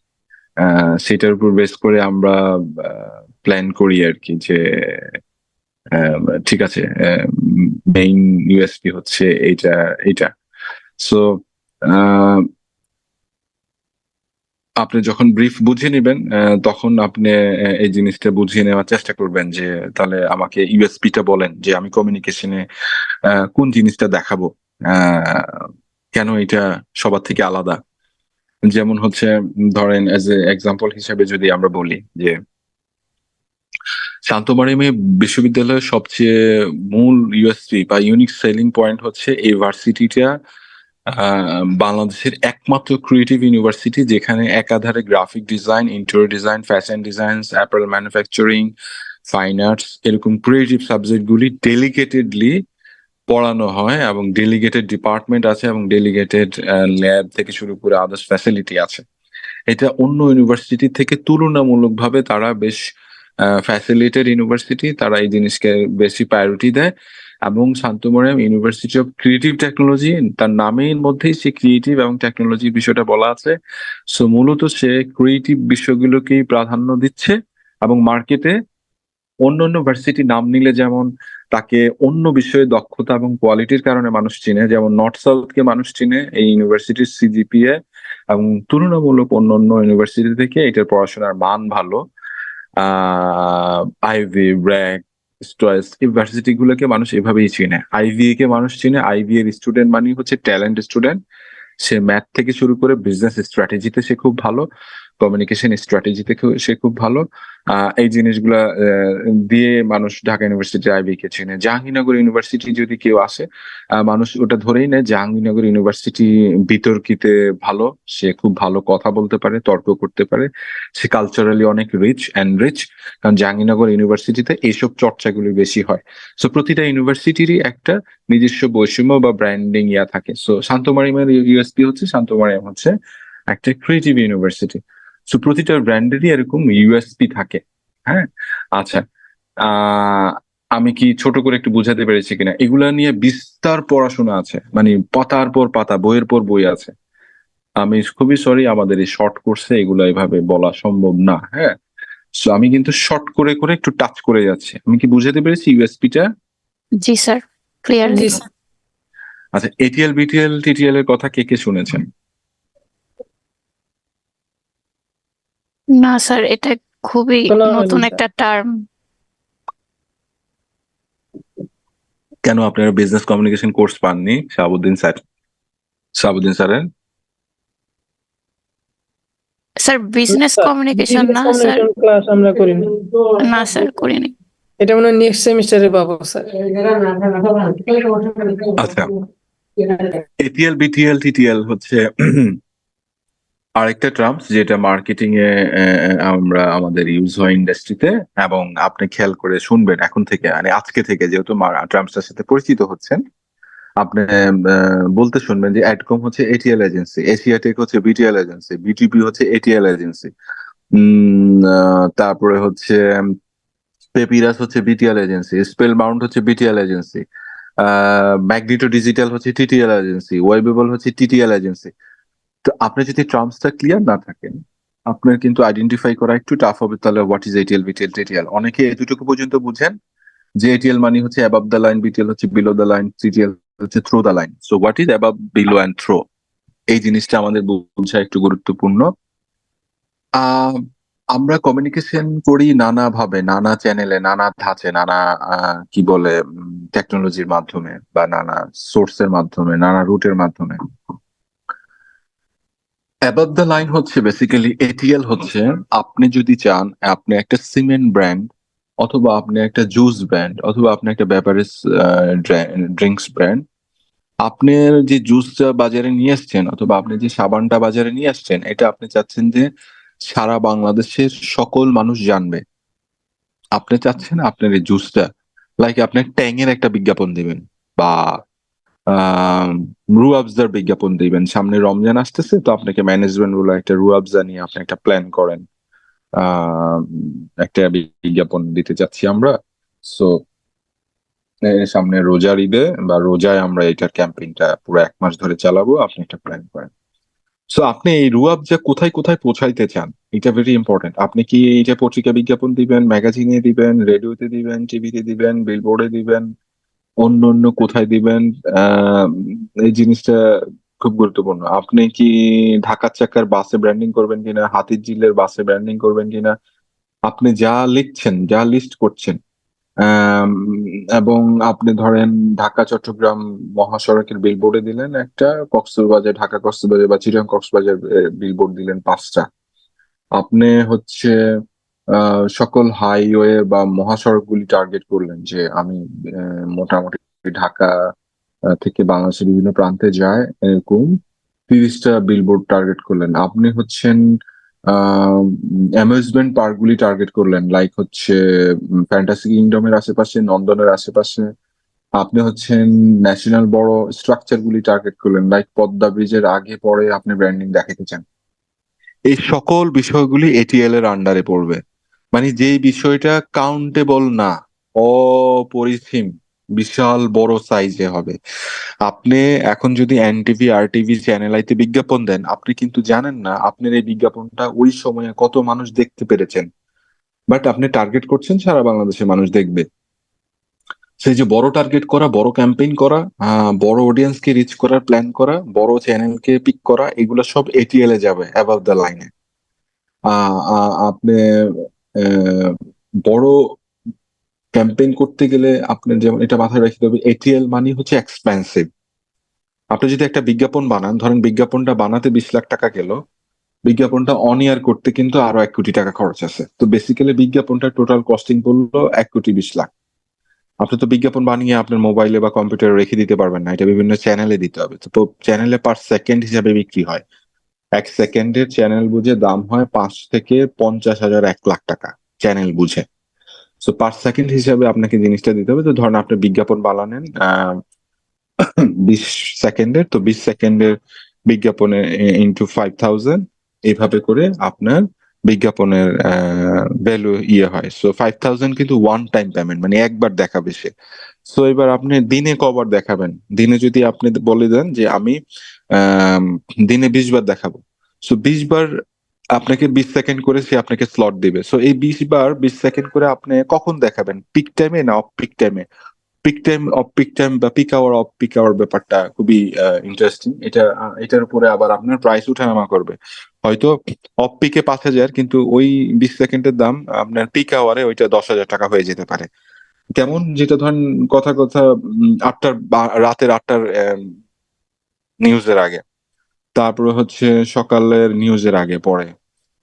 সেটার উপর বেস করে আমরা প্ল্যান করি আর কি, যে ঠিক আছে মেইন ইউএসপি হচ্ছে এইটা এইটা। সো আপনি যখন ব্রিফ বুঝে নেবেন তখন আপনি এই জিনিসটা বুঝিয়ে নেওয়ার চেষ্টা করবেন, যে তাহলে আমাকে ইউএসপিটা বলেন, যে আমি কমিউনিকেশনে কোন জিনিসটা দেখাবো, কেন এটা সবার থেকে আলাদা। যেমন হচ্ছে ধরেন এজ এ এক্সাম্পল হিসাবে যদি আমরা বলি যে শান্তমারিয়ামে বিশ্ববিদ্যালয়ের সবচেয়ে মূল ইউএসপি বা ইউনিক সেলিং পয়েন্ট হচ্ছে এই ভার্সিটিটা বাংলাদেশের একমাত্র ক্রিয়েটিভ ইউনিভার্সিটি যেখানে একাধারে graphic design, interior design, fashion design, apparel manufacturing, fine arts এরকম ক্রিয়েটিভ সাবজেক্টগুলি ডেলিগেটেডলি পড়ানো হয়, এবং ডেলিগেটেড ডিপার্টমেন্ট আছে, এবং ডেলিগেটেড ল্যাব থেকে শুরু করে আদার্স ফ্যাসিলিটি আছে। এটা অন্য ইউনিভার্সিটি থেকে তুলনামূলকভাবে তারা বেশ ফ্যাসিলিটেড ইউনিভার্সিটি, তারা এই জিনিসকে বেশি প্রায়োরিটি দেয়। এবং Shantomariam university of creative technology, তার নামের মধ্যেই সে ক্রিয়েটিভ এবং টেকনোলজি বিষয়টা বলা আছে। সো মূলত সে ক্রিয়েটিভ বিষয়গুলোকেই প্রাধান্য দিচ্ছে, এবং মার্কেটে অন্য অন্য ভার্সিটি নাম নিলে যেমন তাকে অন্য বিষয়ে দক্ষতা এবং কোয়ালিটির কারণে মানুষ চিনে, যেমন নর্থ সাউথকে মানুষ চিনে এই ইউনিভার্সিটির সিজিপিএ, এবং তুলনামূলক অন্য অন্য ইউনিভার্সিটি থেকে এটার পড়াশোনার মান ভালো। আইভি, ব্র্যাক, স্টয়েস ইউনিভার্সিটি গুলোকে মানুষ এভাবেই চিনে। আইভিএ কে মানুষ চিনে, আইভিএ এর স্টুডেন্ট মানে হচ্ছে ট্যালেন্ট স্টুডেন্ট। সে ম্যাথ থেকে শুরু করে বিজনেস স্ট্র্যাটেজিতে সে খুব ভালো, কমিউনিকেশন স্ট্র্যাটেজিতে সে খুব ভালো। এই জিনিসগুলা দিয়ে মানুষ ঢাকা ইউনিভার্সিটি আইবি কে চিনে। জাহাঙ্গীরনগর ইউনিভার্সিটি যদি কেউ আসে, মানুষ ওটা ধরেই নেয় জাহাঙ্গীরনগর ইউনিভার্সিটি বিতর্কিতে ভালো, সে খুব ভালো কথা বলতে পারে, তর্ক করতে পারে, সে কালচারালি অনেক রিচ অ্যান্ড রিচ, কারণ জাহাঙ্গীরনগর ইউনিভার্সিটিতে এইসব চর্চাগুলি বেশি হয়। সো প্রতিটা ইউনিভার্সিটিরই একটা নিজস্ব বৈষম্য বা ব্র্যান্ডিং ইয়া থাকে। সো শান্তমারিয়ামের ইউএসপি হচ্ছে শান্তমারিয়াম হচ্ছে একটা ক্রিয়েটিভ ইউনিভার্সিটি। সো প্রতিটা ব্র্যান্ডেরই এরকম ইউএসপি থাকে। হ্যাঁ, আচ্ছা, আমি কি ছোট করে একটু বুঝাতে পেরেছি কিনা? এগুলা নিয়ে বিস্তার পড়াশোনা আছে, মানে পাতার পর পাতা, বইয়ের পর বই আছে। আমি খুবই সরি, আমাদের এই শর্ট কোর্সে এগুলো এভাবে বলা সম্ভব না। হ্যাঁ, সো আমি কিন্তু শর্ট করে করে একটু টাচ করে যাচ্ছি। আমি কি বুঝাতে পেরেছি ইউএসপিটা? জি স্যার, ক্লিয়ারলি। জি স্যার। আচ্ছা, এটিএল বিটিএল টিটিএল এর কথা কে কে শুনেছেন? না স্যার, এটা খুবই শোনা হয়নি নতুন স্যার। একটা টার্ম। কেন আপনারা বিজনেস কমিউনিকেশন কোর্স পাননি শাহাবুদ্দিন স্যার? শাহাবুদ্দিন স্যারের স্যার বিজনেস কমিউনিকেশন না স্যার, ক্লাস আমরা করিনি। না স্যার করিনি। এটা মনে হয় নেক্সট সেমিস্টারে পাবো স্যার। আচ্ছা, এটিএল বিটিএল টিটিএল হচ্ছে আরেকটা টার্মস যেটা মার্কেটিং এ আমরা আমাদের ইউজ হয় ইন্ডাস্ট্রিতে, এবং আপনি খেয়াল করে শুনবেন এখন থেকে, মানে আজকে থেকে যেহেতু টার্মসটার সাথে পরিচিত হচ্ছেন, আপনি বলতে শুনবেন যে অ্যাডকম হচ্ছে এটিএল এজেন্সি, এশিয়াটেক হচ্ছে বিটিএল এজেন্সি, বিটিপি হচ্ছে এটিএল এজেন্সি, তারপরে হচ্ছে পেপিরাস হচ্ছে বিটিএল এজেন্সি, স্পেল মাউন্ট হচ্ছে বিটিএল এজেন্সি, ম্যাগনিটো ডিজিটাল হচ্ছে টিটিএল এজেন্সি, ওয়েবেবল হচ্ছে টিটিএল এজেন্সি। তো আপনি যদি টার্মসটা ক্লিয়ার না থাকেন, আপনার কিন্তু আইডেন্টিফাই করা একটু টাফ হবে। তাহলে what is ATL BTL TTL? অনেকে এতটুকু পর্যন্ত বুঝেন যে এটিএল মানে হচ্ছে অ্যাবাভ দ্য লাইন, বিটিএল হচ্ছে বিলো দ্য লাইন, টিটিএল হচ্ছে through the line. So what is above, below and through? এই জিনিসটা আমাদের বোঝা একটু গুরুত্বপূর্ণ। আহ আমরা কমিউনিকেশন করি নানা ভাবে, নানা চ্যানেলে, নানা ধাঁচে, নানা কি বলে টেকনোলজির মাধ্যমে বা নানা সোর্সের মাধ্যমে, নানা রুটের মাধ্যমে। অ্যাবাভ দ্য লাইন হচ্ছে বেসিক্যালি এটিএল হচ্ছে, আপনি যদি চান আপনি একটা সিমেন্ট ব্র্যান্ড, অথবা আপনি একটা জুস ব্র্যান্ড, অথবা আপনি একটা বেভারেজ ড্রিঙ্কস ব্র্যান্ড, আপনার যে জুসটা বাজারে নিয়ে আসছেন অথবা আপনি যে সাবানটা বাজারে নিয়ে আসছেন, এটা আপনি চাচ্ছেন যে সারা বাংলাদেশের সকল মানুষ জানবে। আপনি চাচ্ছেন আপনার এই জুসটা, লাইক আপনি ট্যাংয়ের একটা বিজ্ঞাপন দিবেন, বা রুয়াবজার বিজ্ঞাপন দিবেন। সামনে রমজান আসতেছে, তো আপনাকে ম্যানেজমেন্ট বলে একটা রুয়াবজা নিয়ে আপনি একটা প্ল্যান করেন, আহ একটা বিজ্ঞাপন দিতে চাচ্ছি আমরা। সো সামনে রোজার ঈদে বা রোজায় আমরা এটার ক্যাম্পেইনটা পুরো 1 মাস ধরে চালাবো, আপনি একটা প্ল্যান করেন। সো আপনি এই রুয়াবজা কোথায় কোথায় পৌঁছাইতে চান, এটা ভেরি ইম্পর্টেন্ট। আপনি কি এটা পত্রিকা বিজ্ঞাপন দিবেন, ম্যাগাজিনে দিবেন, রেডিওতে দিবেন, টিভিতে দিবেন, বিলবোর্ডে দিবেন, অন্য অন্য কোথায় দিবেন? আহ এই জিনিসটা খুব গুরুত্বপূর্ণ। আপনি কি ঢাকার চাকার বাসে ব্র্যান্ডিং করবেন কিনা, হাতিরঝিলের বাসে ব্র্যান্ডিং করবেন কিনা, আপনি যা লিখছেন, যা লিস্ট করছেন, আম, এবং আপনি ধরেন ঢাকা চট্টগ্রাম মহাসড়কের বিলবোর্ডে দিলেন একটা, কক্সবাজার ঢাকা কক্সবাজার বা চিটাগাং কক্সবাজার বিলবোর্ড দিলেন 5টা। আপনি হচ্ছে সকল হাইওয়ে বা মহাসড়কগুলি টার্গেট করলেন যে আমি মোটামুটি ঢাকা থেকে বাংলাদেশের বিভিন্ন প্রান্তে যায় এরকম 30টা বিলবোর্ড টার্গেট করলেন। আপনি হচ্ছেন অ্যামিউজমেন্ট পার্ক গুলি টার্গেট করলেন, লাইক হচ্ছে ফ্যান্টাসি কিংডমের আশেপাশে, নন্দনের আশেপাশে। আপনি হচ্ছেন ন্যাশনাল বড় স্ট্রাকচার গুলি টার্গেট করলেন, লাইক পদ্মা ব্রিজের আগে পরে আপনি ব্র্যান্ডিং দেখাতে চান। এই সকল বিষয়গুলি এটিএল এর আন্ডারে পড়বে। মানে যেই বিষয়টা কাউন্টেবল না, অপরিসীম, বিশাল বড় সাইজে হবে। আপনি এখন যদি এনটিভি আরটিভি চ্যানেল আইতে বিজ্ঞাপন দেন, আপনি কিন্তু জানেন না আপনার এই বিজ্ঞাপনটা ওই সময়ে কত মানুষ দেখতে পেরেছেন, বাট আপনি টার্গেট করছেন সারা বাংলাদেশের মানুষ দেখবে। সেই যে বড় টার্গেট করা, বড় ক্যাম্পেইন করা, বড় অডিয়েন্সকে রিচ করার প্ল্যান করা, বড় চ্যানেলকে পিক করা, এগুলো সব এটিএল এ যাবে, অ্যাবাভ দ্য লাইনে। আপনি আহ, বড় ক্যাম্পেইন করতে গেলে আপনার যেমন এটা মাথায় রাখতে হবে, এটিএল মানে হচ্ছে এক্সপেন্সিভ। আপনি যদি একটা বিজ্ঞাপন বানান, ধরেন বিজ্ঞাপনটা বানাতে 20 লাখ টাকা গেল, বিজ্ঞাপনটা অন ইয়ার করতে কিন্তু আরো 1 কোটি টাকা খরচ আছে। তো বেসিক্যালি বিজ্ঞাপনটা টোটাল কস্টিং পড়লো 1,20,00,000। আপনি তো বিজ্ঞাপন বানিয়ে আপনার মোবাইলে বা কম্পিউটারে রেখে দিতে পারবেন না, এটা বিভিন্ন চ্যানেলে দিতে হবে। তো চ্যানেলে পার সেকেন্ড হিসাবে বিক্রি হয়। 1 সেকেন্ডের চ্যানেল বুঝে দাম হয় 5 থেকে 50,000, 1 লাখ টাকা চ্যানেল বুঝে। সো পার সেকেন্ড হিসাবে আপনাকে জিনিসটা দিতে হবে। তো ধরেন আপনি বিজ্ঞাপন বানালেন 20 সেকেন্ডের, তো 20 সেকেন্ডের বিজ্ঞাপনে ইন্টু 5,000, এইভাবে করে আপনার বিজ্ঞাপনের ভ্যালু হয়। সো 5,000 কিন্তু ওয়ান টাইম পেমেন্ট, মানে একবার দেখাবে সে। সো এবার আপনি দিনে কবার দেখাবেন? দিনে যদি আপনি বলে দেন যে আমি দিনে 20 বার দেখাবো, সো 20 বার আপনাকে 20 সেকেন্ড করে সে আপনাকে স্লট দিবে। সো এই 20 বার 20 সেকেন্ড করে আপনি কখন দেখাবেন? পিক টাইমে না অফ পিক টাইমে? Peak time, off peak time বা peak hour, off peak hour ব্যাপারটা খুবই ইন্টারেস্টিং। এটার উপরে আবার আপনার প্রাইস উঠানামা করবে। হয়তো অফ পিকে 5,000, কিন্তু ওই 20 সেকেন্ডের দাম আপনার পিক আওয়ারে ওইটা 10,000 টাকা হয়ে যেতে পারে। কেমন? যেটা ধরেন কথা কথা রাতের 8টার নিউজের আগে, তারপরে হচ্ছে সকালের নিউজের আগে পরে,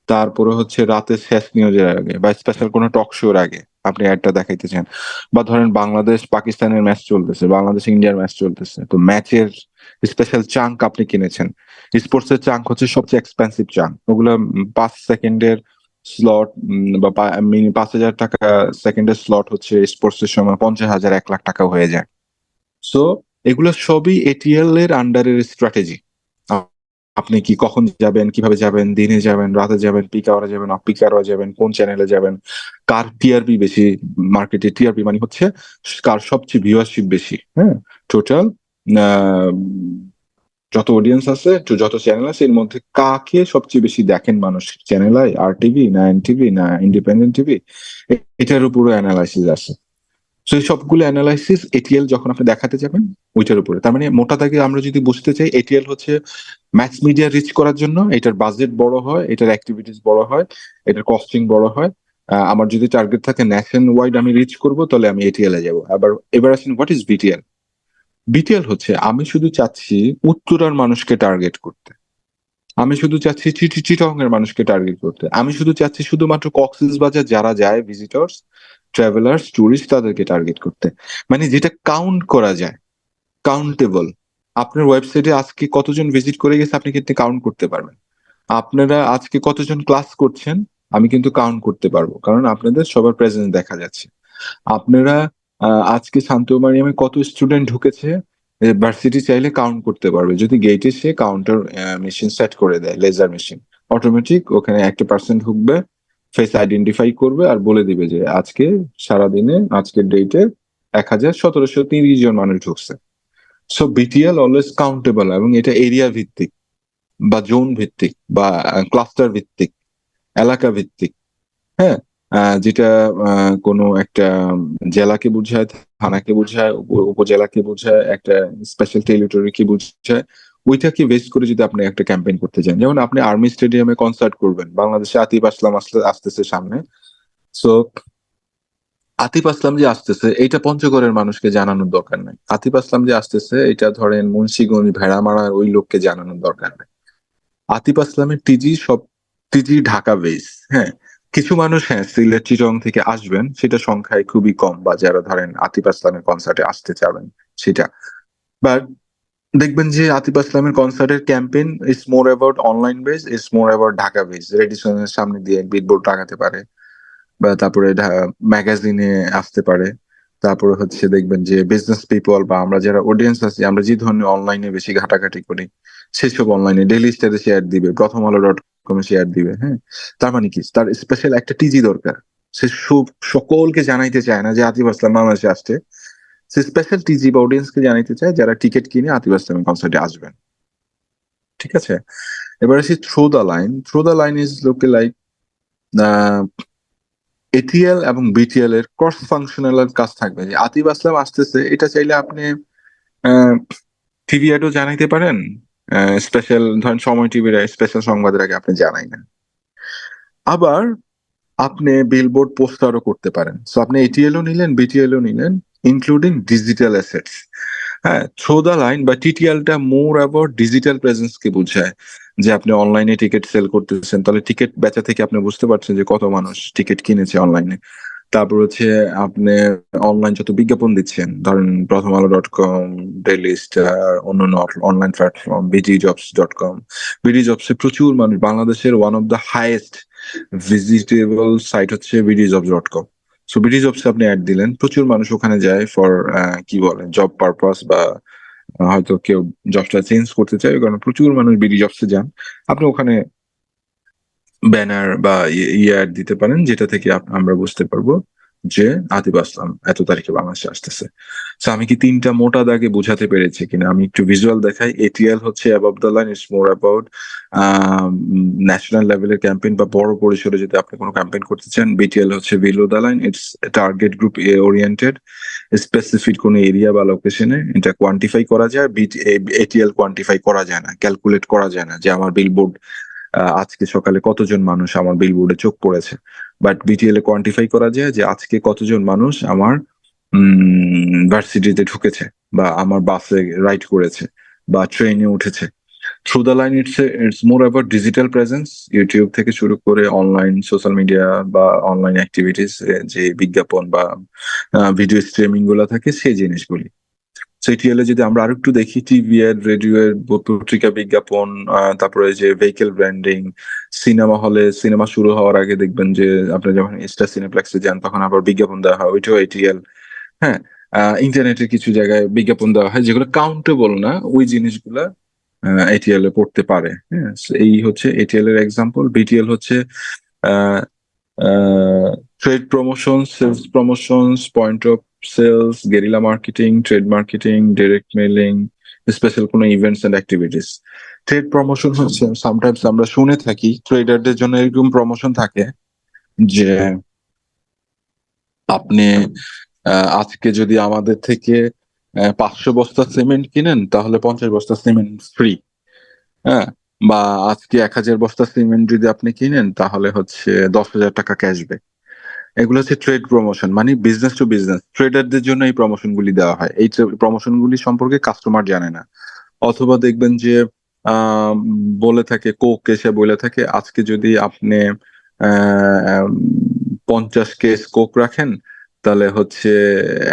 তারপরে হচ্ছে রাতের শেষ নিউজের আগে বা স্পেশাল কোনো টক শোর আগে আপনি অ্যাডটা দেখাইতে চান। বা ধরেন বাংলাদেশ পাকিস্তানের ম্যাচ চলতেছে, বাংলাদেশ ইন্ডিয়ার ম্যাচ চলতেছে, তো ম্যাচের স্পেশাল চাঙ্ক আপনি কিনেছেন। স্পোর্টস এর চাঙ্ক হচ্ছে সবচেয়ে এক্সপেন্সিভ চাঙ্ক, ওগুলো 5 সেকেন্ডের স্লট বা 5,000 টাকা সেকেন্ডের স্লট হচ্ছে স্পোর্টস এর সময় 50,000, 1 লাখ টাকা হয়ে যায়। সো এগুলো সবই এটিএল এর আন্ডারের স্ট্র্যাটেজি। আপনি কি কখন যাবেন, কিভাবে যাবেন, দিনে যাবেন, রাতে যাবেন, পিক আওয়ারে যাবেন, অফ পিক আওয়ারে যাবেন, কোন চ্যানেলে যাবেন, কার টিআরপি বেশি মার্কেটে। টিআরপি মানে হচ্ছে কার সবচেয়ে ভিউয়ারশিপ বেশি, হ্যাঁ, টোটাল যত অডিয়েন্স আছে, যত চ্যানেল আছে, এর মধ্যে কাকে সবচেয়ে বেশি দেখেন মানুষ, চ্যানেল আই, আর টিভি না এনটিভি না ইন্ডিপেন্ডেন্ট টিভি, এটার উপরে অ্যানালাইসিস আছে। তো এই সবগুলো অ্যানালাইসিস এটিএল যখন আপনি দেখাতে যাবেন ওইটার উপরে, তার মানে মোটা দাগে আমরা যদি বুঝতে চাই এটিএল হচ্ছে ম্যাস মিডিয়া রিচ করার জন্য এটার বাজেট বড় হয়, এটার অ্যাক্টিভিটিস বড় হয়, এটার কস্টিং বড় হয়। আমার যদি টার্গেট থাকে ন্যাশন ওয়াইড আমি রিচ করব, তাহলে আমি এটিএল এ যাবো। এবার আসেন হোয়াট ইজ বিটিএল। বিটিএল হচ্ছে আমি শুধু চাচ্ছি উত্তরার মানুষকে টার্গেট করতে, আমি শুধু চাচ্ছি চিটং এর মানুষকে টার্গেট করতে, আমি শুধু চাচ্ছি শুধুমাত্র কক্সবাজার যারা যায় ভিজিটর্স, ট্রাভেলার্স, ট্যুরিস্ট তাদেরকে টার্গেট করতে। মানে যেটা কাউন্ট করা যায়, কাউন্টেবল। আপনার ওয়েবসাইটে আজকে কতজন ভিজিট করে গেছে আপনি কিন্তু কাউন্ট করতে পারবেন। আপনারা আজকে কতজন ক্লাস করছেন আমি কিন্তু কাউন্ট করতে পারবো, কারণ আপনাদের সবার প্রেজেন্স দেখা যাচ্ছে। আপনারা আজকে শান্তমারিয়ামে কত স্টুডেন্ট ঢুকেছে ভার্সিটি চাইলে কাউন্ট করতে পারবে, যদি গেটে সে কাউন্টার মেশিন সেট করে দেয়, লেজার মেশিন অটোমেটিক ওখানে একটা পার্সেন্ট ঢুকবে, ফেস আইডেন্টিফাই করবে আর বলে দিবে যে আজকে সারাদিনে আজকের ডেটে 1730 জন মানুষ ঢুকছে। সো বিটিএল অলওয়েজ কাউন্টেবল, এবং এটা এরিয়া ভিত্তিক বা জোন ভিত্তিক বা ক্লাস্টার ভিত্তিক, এলাকা ভিত্তিক। হ্যাঁ, যেটা কোনো একটা জেলাকে বোঝায়, থানাকে বোঝায়, উপজেলাকে বোঝায়, একটা স্পেশাল টেরিটরিকে বোঝায়, ওইটাকে বেস করে যদি আপনি একটা ক্যাম্পেইন করতে চান, যেমন আপনি আর্মি স্টেডিয়ামে কনসার্ট করবেন, বাংলাদেশে আতিফ আসলাম আসতেছে সামনে। সো আতিফ আসলাম যে আসতেছে এটা পঞ্চগড়ের মানুষকে জানানোর দরকার নাই, আতিফ আসলাম যে আসতেছে এটা ধরেন মুন্সিগঞ্জ ভেড়ামারার ওই লোককে জানানোর দরকার নাই। আতিফ আসলামের টিজি ঢাকা বেস। হ্যাঁ, কিছু মানুষ হ্যাঁ সিলেট চিটং থেকে আসবেন, সেটা সংখ্যায় খুবই কম, বা যারা ধরেন আতিফ আসলামের কনসার্টে আসতে চাবেন সেটা। বাট দেখবেন যে আতিফ আসলামের কনসার্টের campaign is more about online base, is more about Dhaka base. রেডিসনের সামনে দিয়ে বিলবোর্ড টাঙাতে পারে, বা তারপরে ম্যাগাজিনে আসতে পারে। তারপরে হচ্ছে দেখবেন যে বিজনেস পিপল বা আমরা যারা অডিয়েন্স আছি, আমরা যে ধরনের অনলাইনে বেশি ঘাটাঘাটি করি, সেসব অনলাইনে ডেইলি স্টারে শেয়ার দিবে, প্রথম আলো .com এ শেয়ার দিবে। হ্যাঁ, তার মানে কি তার স্পেশাল একটা টিজি দরকার। সে সকলকে জানাইতে চায় না যে আতিফ আসলাম বাংলাদেশে আসছে, সে স্পেশাল টিজি বা অডিয়েন্সকে জানাইতে চায় যারা টিকিট কিনে আতিফ আসলামের কনসার্টে আসবেন। ঠিক আছে, এবার আসি through the line. Through the line is look like ATL এবং বিটিএল এর ক্রস ফাংশনাল কাজ থাকবে, যে আতিফ আসলাম আসতেছে এটা চাইলে আপনি টিভি অ্যাডও জানাইতে পারেন, স্পেশাল ধরেন সময় টিভির স্পেশাল সংবাদের আগে আপনি জানাই না। আবার আপনি বিলবোর্ড পোস্টারও করতে পারেন। সো আপনি এটিএলও নিলেন, বিটিএলও নিলেন, ইনক্লুডিং ডিজিটাল অ্যাসেটস। হ্যাঁ, থ্রু দ্য লাইন বা টিটিএলটা মোর অ্যাবাউট ডিজিটাল প্রেজেন্স কে বোঝায়, যে আপনি অনলাইনে টিকিট সেল করতেছেন, তাহলে টিকিট বেচা থেকে আপনি বুঝতে পারছেন যে কত মানুষ টিকিট কিনেছে অনলাইনে। তারপর হচ্ছে আপনি অনলাইন যত বিজ্ঞাপন দিচ্ছেন, ধরেন Prothom Alo .com, Daily Star, অন্যান্য অনলাইন প্ল্যাটফর্ম, BDjobs.com। বিডি জবসে প্রচুর মানুষ, বাংলাদেশের one of the highest visitable site হচ্ছে BDjobs.com। সো বিডি জবসে আপনি অ্যাড দিলেন, প্রচুর মানুষ ওখানে যায় ফর কি বলে জব পারপাস, বা হয়তো কেউ জবটা চেঞ্জ করতে চায়, কারণ প্রচুর মানুষ বিডি জবসে যান। আপনি ওখানে ব্যানার বা অ্যাড দিতে পারেন, যেটা থেকে আমরা বুঝতে পারবো যে আতিফ আসলাম এত তারিখে বাংলাদেশে আসতেছে। So, আমি কি তিনটা মোটা দাগে বোঝাতে পেরেছি কিনা? আমি একটু ভিজুয়াল দেখাই। এটিএল হচ্ছে above the line, it's more about national লেভেলের ক্যাম্পেইন বা বড় পরিসরে যদি আপনি কোনো ক্যাম্পেইন করতে চান। বিটিএল হচ্ছে below the line, it's target group oriented, specific কোনো এরিয়া বা লোকেশনে এটা কোয়ান্টিফাই করা যায়। এটিএল কোয়ান্টিফাই করা যায় না, ক্যালকুলেট করা যায় না যে আমার বিলবোর্ড আজকে সকালে কতজন মানুষ আমার বিলবোর্ডে চোখ পড়েছে। বাট বিটিএল এ কোয়ান্টিফাই করা যায় যে আজকে কতজন মানুষ আমার ভার্সিটিতে ঢুকেছে, বা আমার বাসে রাইড করেছে, বা ট্রেনে উঠেছে। Through the line it's more about digital presence, YouTube থেকে শুরু করে অনলাইন সোশ্যাল মিডিয়া বা অনলাইন অ্যাক্টিভিটিস, যে বিজ্ঞাপন বা ভিডিও স্ট্রিমিং গুলো থাকে সেই জিনিসগুলি। সিটিএল এ যদি আমরা আরেকটু দেখি, টিভি এর, রেডিও এর, পত্রিকা বিজ্ঞাপন, তারপরে যে ভেহিকেল ব্র্যান্ডিং, সিনেমা হলে সিনেমা শুরু হওয়ার আগে দেখবেন যে আপনি যখন স্টার সিনেপ্লেক্সে যান তখন আবার বিজ্ঞাপন দেওয়া হয়, ওইটাও এটিএল। হ্যাঁ, ইন্টারনেটের কিছু জায়গায় বিজ্ঞাপন দেওয়া হয় যেগুলো কাউন্টেবল না, ওই জিনিসগুলা এটিএল এ পড়তে পারে। হ্যাঁ, এই হচ্ছে এটিএল এর এক্সাম্পল। বিটিএল হচ্ছে trade promotion, sales promotions, point of sales, guerrilla marketing, trade marketing, direct mailing, special কোনো events and activities. Trade promotion হচ্ছে সামটাইমস আমরা শুনে থাকি ট্রেডারদের জন্য এরকম প্রমোশন থাকে যে আপনি আজকে যদি আমাদের থেকে 500 বস্তা সিমেন্ট কিনেন তাহলে 50 বস্তা সিমেন্ট ফ্রি। হ্যাঁ, বা আজকে 1000 বস্তা সিমেন্ট যদি আপনি কিনেন তাহলে হচ্ছে 10,000 টাকা ক্যাশব্যাক। এগুলো হচ্ছে ট্রেড প্রমোশন, মানে বিজনেস টু বিজনেস ট্রেডারদের জন্য এই প্রমোশন গুলি দেওয়া হয়। এই প্রমোশন গুলি সম্পর্কে কাস্টমার জানে না। অথবা দেখবেন যে আহ, বলে থাকে, কোক এসে বলে থাকে আজকে যদি আপনি 50 কেস কোক রাখেন তাহলে হচ্ছে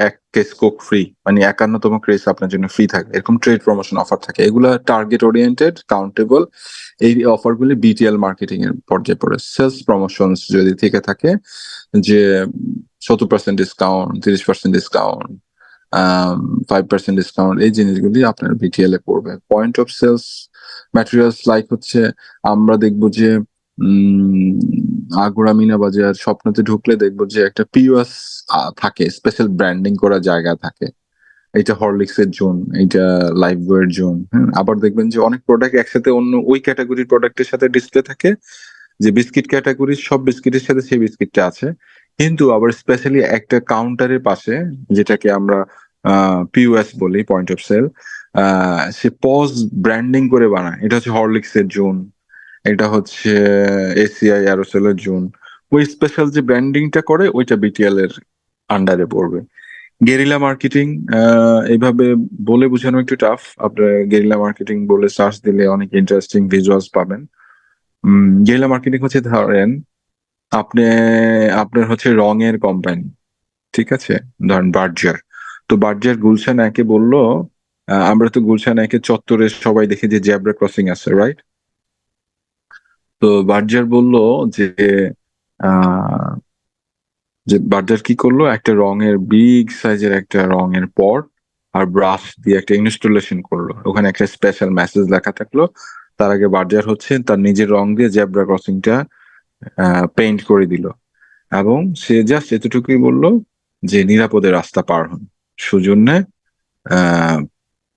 1 কেস কোক ফ্রি, মানে 51তম কেস আপনার জন্য ফ্রি থাকে। এরকম ট্রেড প্রমোশন অফার থাকে, এগুলা টার্গেট ওরিয়েন্টেড, কাউন্টেবল। এই অফার গুলি বিটিএল মার্কেটিং এর পর্যায়ে পড়ে। সেলস প্রমোশন যদি থেকে থাকে যে 70% ডিসকাউন্ট, 30% ডিসকাউন্ট, 5% ডিসকাউন্ট, এই জিনিসগুলি আপনার বিটিএল এ পড়বে। Point of sales materials like হচ্ছে আমরা দেখবো যে আগুরা মিনা বাজার স্বপ্নতে ঢুকলে দেখবো যে একটা পিওএস থাকে, স্পেশাল ব্র্যান্ডিং করা জায়গা থাকে। এইটা হরলিক্স এর জোন, এইটা লাইফ বয়ের জোন। হ্যাঁ, আবার দেখবেন যে অনেক প্রোডাক্ট একসাথে অন্য ওই ক্যাটাগরির প্রোডাক্টের সাথে ডিসপ্লে থাকে, যে বিস্কিট ক্যাটাগরির সব বিস্কিটের সাথে সেই বিস্কিটটা আছে, কিন্তু আবার স্পেশালি একটা কাউন্টারের পাশে, যেটাকে আমরা পিওএস বলি, পয়েন্ট অফ সেল, সে পজ ব্র্যান্ডিং করে বানায়। এটা হচ্ছে হরলিক্স এর জোন, এটা হচ্ছে এসিআই অ্যারোসেলের জোন। ওই স্পেশাল যে ব্র্যান্ডিংটা করে ওইটা বিটিএল এর আন্ডারে পড়বে। গেরিলা মার্কেটিং এইভাবে বলে বোঝানো একটু টাফ। আপনার গেরিলা মার্কেটিং বলে সার্চ দিলে অনেক ইন্টারেস্টিং ভিজুয়ালস পাবেন। গেরিলা মার্কেটিং হচ্ছে ধরেন আপনি আপনার হচ্ছে রঙের কোম্পানি, ঠিক আছে, ধরেন বার্জার। তো বার্জার গুলশান একে বললো আমরা তো গুলশান একে চত্বরে সবাই দেখি যে জেব্রা ক্রসিং আছে, রাইট? তো বার্জার বললো যে আহ যে বার্জার কি করলো, একটা রঙের বিগ সাইজের একটা রঙের পট আর ব্রাশ দিয়ে একটা ইনস্টলেশন করলো, ওখানে একটা স্পেশাল মেসেজ লেখা থাকলো। তার আগে বার্জার হচ্ছে তার নিজের রং দিয়ে জেব্রা ক্রসিংটা পেইন্ট করে দিল, এবং সে জাস্ট এতটুকুই বললো যে নিরাপদে রাস্তা পার হন, সুজন্যে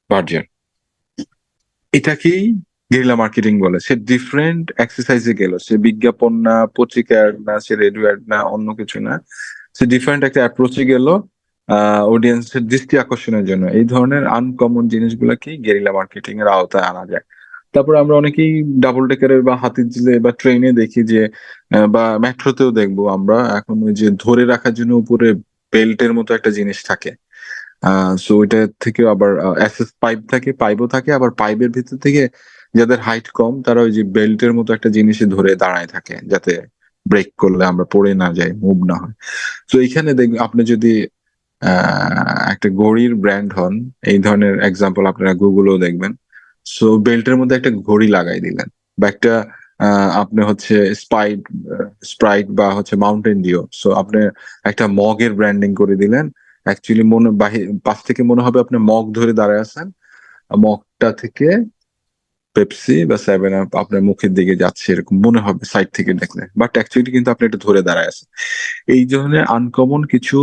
বার্জার। এটাকেই গেরিলা মার্কেটিং বলে। সে ডিফারেন্ট এক্সারসাইজে গেল, সে বিজ্ঞাপন না, পত্রিকার না, সে রেডিও অ্যাড না, অন্য কিছু না, সে ডিফারেন্ট একটা অ্যাপ্রোচে গেল অডিয়েন্সের দৃষ্টি আকর্ষণের জন্য। এই ধরনের আনকমন জিনিসগুলোকেই গেরিলা মার্কেটিং এর আওতায় আনা যায়। তারপর আমরা অনেকেই ডাবল ডেকারে বা হাতিঝিলে বা ট্রেনে দেখি যে বা মেট্রোতেও দেখবো আমরা এখন ওই যে ধরে রাখার জন্য উপরে বেল্টের মতো একটা জিনিস থাকে। সো ওইটা থেকে আবার এসএস পাইপ থাকে, পাইপও থাকে, আবার পাইপের ভিতর থেকে যাদের হাইট কম তারা ওই যে বেল্টের মতো একটা জিনিসে ধরে দাঁড়ায় থাকে, যাতে ব্রেক করলে আমরা পড়ে না যাই, মুভ না হয়। তো এখানে দেখবেন আপনি যদি একটা ঘড়ির ব্র্যান্ড হন, এই ধরনের এক্সাম্পল আপনারা গুগলেও দেখবেন। সো বেল্টের মধ্যে একটা ঘড়ি লাগাই দিলেন, বা একটা আপনি হচ্ছে স্প্রাইট বা হচ্ছে মাউন্টেন ডিও, সো আপনি একটা মগের ব্র্যান্ডিং করে দিলেন। অ্যাকচুয়ালি পাশ থেকে মনে হবে আপনি মগ ধরে দাঁড়ায় আছেন, মগটা থেকে পেপসি বা 7 আপ আপনার মুখের দিকে যাচ্ছে এরকম মনে হবে সাইড থেকে দেখলে, বাট অ্যাকচুয়ালি কিন্তু আপনি এটা ধরে দাঁড়ায় আছেন। এই ধরনের আনকমন কিছু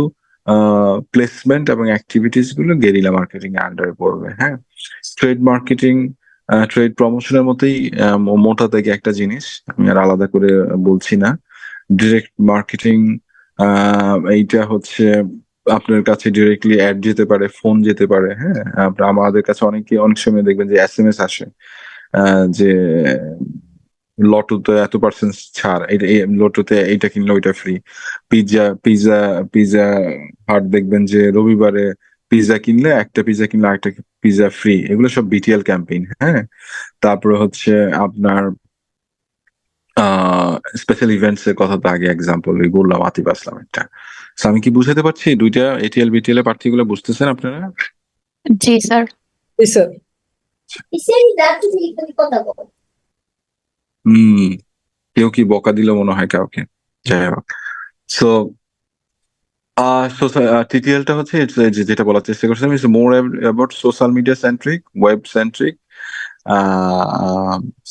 প্লেসমেন্ট এবং অ্যাক্টিভিটিস গুলো গেরিলা মার্কেটিং এর আন্ডারে পড়বে। হ্যাঁ, ট্রেড মার্কেটিং ট্রেড প্রমোশনের মতোই মোটা থেকে একটা জিনিস, আমি আর আলাদা করে বলছি না। ডিরেক্ট মার্কেটিং এইটা হচ্ছে আপনার কাছে ডিরেক্টলি অ্যাড যেতে পারে, ফোন যেতে পারে। হ্যাঁ, আমাদের কাছে অনেক সময় দেখবেন যে এসএমএস আসে যে লটোতে এত পার্সেন্ট ছাড়, লটোতে এইটা কিনলে ওইটা free. Pizza pizza Pizza Hut দেখবেন যে রবিবারে পিৎজা কিনলে আরেকটা পিৎজা ফ্রি। এগুলো সব বিটিএল ক্যাম্পেইন। হ্যাঁ, তারপরে হচ্ছে আপনার স্পেশাল ইভেন্টস এর কথা তো আগে এক্সাম্পল বললাম, আতিফ আসলাম একটা। So, আমি কি বুঝাতে পারছি দুইটা এটিএল বিটিএল এর প্রার্থীগুলো বুঝতেছেন আপনারা? জি স্যার। জি স্যার। হম, কেউ কি বকা দিল মনে হয় কাউকে, যাই হোক। সো টিটিএলটা হচ্ছে যেটা বলার চেষ্টা করছিলাম, it's more about social media centric, web centric.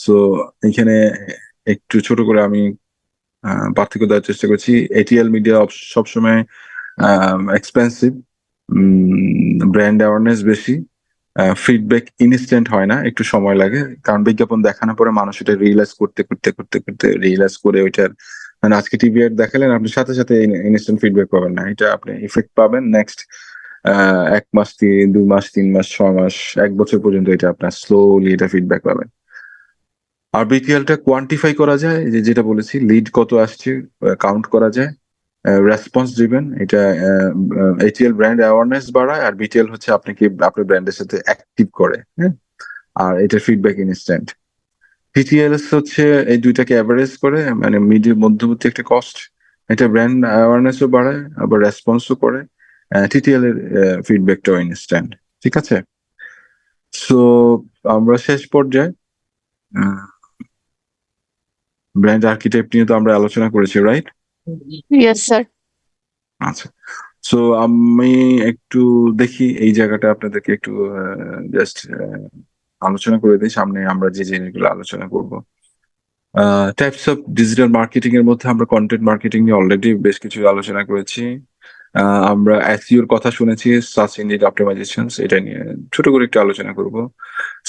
So এখানে একটু ছোট করে আমি পার্থক্য দেওয়ার চেষ্টা করছি। এটিএল মিডিয়া সবসময় এক্সপেন্সিভ, ব্র্যান্ড অ্যাওয়ারনেস বেশি, ফিডব্যাক ইনস্ট্যান্ট হয় না, একটু সময় লাগে, কারণ বিজ্ঞাপন দেখানোর পরে মানুষ এটা রিয়েলাইজ করতে রিয়েলাইজ করে ওইটার মানে আজকে টিভি এড দেখালেন, আপনি সাথে সাথে ইনস্ট্যান্ট ফিডব্যাক পাবেন না, এটা আপনি ইফেক্ট পাবেন নেক্সট 1 মাস, 2 মাস, 3 মাস, 6 মাস, 1 বছর পর্যন্ত এটা আপনার স্লোলি এটা ফিডব্যাক পাবেন। আর বিটিএলটা কোয়ান্টিফাই করা যায়, যেটা বলেছি, লিড কত আসছে কাউন্ট করা যায়, রেসপন্স ড্রিভেন, এটা এটিএল ব্র্যান্ড অ্যাওয়ারনেস বাড়ায়, আর বিটিএল হচ্ছে আপনাকে আপনার ব্র্যান্ডের সাথে অ্যাক্টিভ করে, হ্যাঁ, আর এটা ফিডব্যাক ইনস্ট্যান্ট। টিটিএলএস হচ্ছে এই দুইটাকে অ্যাভারেজ করে, মানে মধ্যবর্তী একটা কস্ট, এটা ব্র্যান্ড অ্যাওয়ারনেসও বাড়ায় আবার রেসপন্সও করে, টিটিএল এর ফিডব্যাকটাও ইনস্ট্যান্ট। ঠিক আছে, সো আমরা শেষ পর্যায়ে ব্র্যান্ড আর্কিটেক্ট নিয়ে তো আমরা আলোচনা করেছি, রাইট? Yes sir. আচ্ছা, সো আমি একটু দেখি এই জায়গাটা আপনাদেরকে একটু জাস্ট আলোচনা করে দিই, সামনে আমরা যে জিনিসগুলো আলোচনা করব। টাইপস অফ ডিজিটাল মার্কেটিং এর মধ্যে আমরা কন্টেন্ট মার্কেটিং নিয়ে অলরেডি বেশ কিছু আলোচনা করেছি। আমরা এসইও এর কথা শুনেছি, সার্চ ইঞ্জিন অপটিমাইজেশন, এটা নিয়ে ছোট করে একটু আলোচনা করব।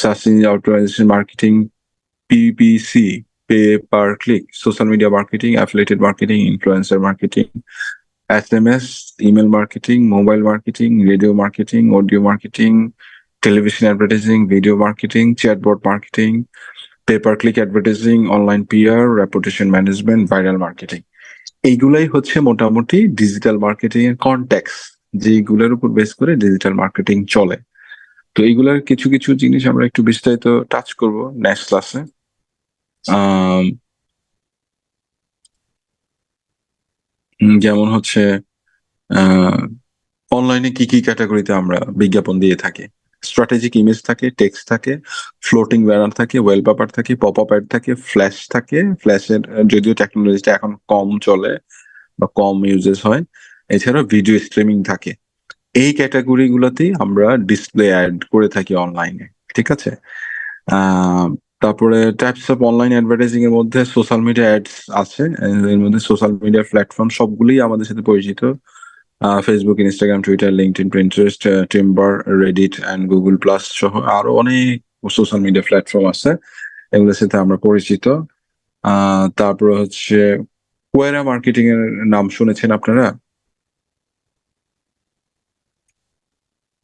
Search engine optimisation marketing, PPC, pay per click, social media marketing, affiliated marketing, influencer marketing, SMS, email marketing, mobile marketing, radio marketing, audio marketing, television advertising, video marketing, chatbot marketing, pay per click advertising, online PR, reputation management, viral marketing. এইগুলাই হচ্ছে মোটামুটি digital marketing এর context, যেগুলোর উপর base করে digital marketing চলে। তো এইগুলার কিছু কিছু জিনিস আমরা একটু বিস্তারিত টাচ করব নেক্সট ক্লাসে। যেমন হচ্ছে অনলাইনে কি কি ক্যাটাগরিতে আমরা বিজ্ঞাপন দিয়ে থাকি। স্ট্র্যাটেজিক ইমেজ থাকে, টেক্সট থাকে, ফ্লোটিং ব্যানার থাকে, ওয়েলপেপার থাকে, পপ আপ অ্যাড থাকে, ফ্ল্যাশ থাকে। ফ্ল্যাশের যদিও টেকনোলজিটা এখন কম চলে বা কম ইউজেস হয়, এছাড়া ভিডিও স্ট্রিমিং থাকে। এই ক্যাটাগরি গুলোতেই আমরা ডিসপ্লে অ্যাড করে থাকি অনলাইনে। ঠিক আছে, তারপরে টাইপস অফ অনলাইন অ্যাডভার্টাইজিং এর মধ্যে সোশ্যাল মিডিয়া অ্যাডস আছে, এর মধ্যে সোশ্যাল মিডিয়া প্ল্যাটফর্ম সবগুলোই আমাদের সাথে পরিচিত। Facebook, Instagram, Twitter, LinkedIn, Pinterest, timber, Reddit and Google plus সহ আরো অনেক সোশ্যাল মিডিয়া প্ল্যাটফর্ম আছে, এগুলোর সাথে আমরা পরিচিত। তারপরে হচ্ছে কোয়েরা মার্কেটিং এর নাম শুনেছেন আপনারা?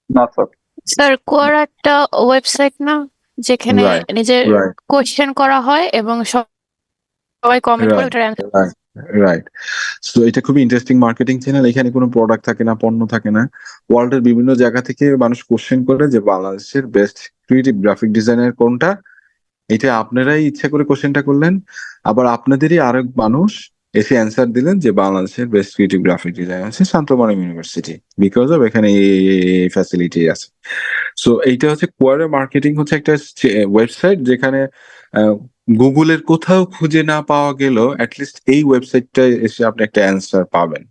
না স্যার। স্যার কোয়ারা একটা ওয়েবসাইট না, যেখানে Right, নিজের right. কোয়েশ্চেন করা হয় এবং সবাই কমেন্ট করে ওটার অ্যান্সার। রাইট, সো এটা খুবই ইন্টারেস্টিং মার্কেটিং চ্যানেল। এখানে কোনো প্রোডাক্ট থাকে না, পণ্য থাকে না। ওয়ার্ল্ডের বিভিন্ন জায়গা থেকে মানুষ কোশ্চেন করে যে বাংলাদেশের বেস্ট ক্রিয়েটিভ গ্রাফিক ডিজাইনার কোনটা। এটা আপনারাই ইচ্ছা করে কোশ্চেনটা করলেন, আবার আপনাদেরই আরেক মানুষ এসে অ্যান্সার দিলেন যে বাংলাদেশের বেস্ট ক্রিয়েটিভ গ্রাফিক ডিজাইনার আছে শান্তমরম ইউনিভার্সিটি, বিকজ অফ এখানে এই ফ্যাসিলিটি আছে। সো এইটা হচ্ছে কোয়ারা মার্কেটিং, হচ্ছে একটা ওয়েবসাইট যেখানে গুগলের কোথাও খুঁজে না পাওয়া গেলেও অ্যাটলিস্ট এই ওয়েবসাইটটায় এসে আপনি একটা অ্যান্সার পাবেন।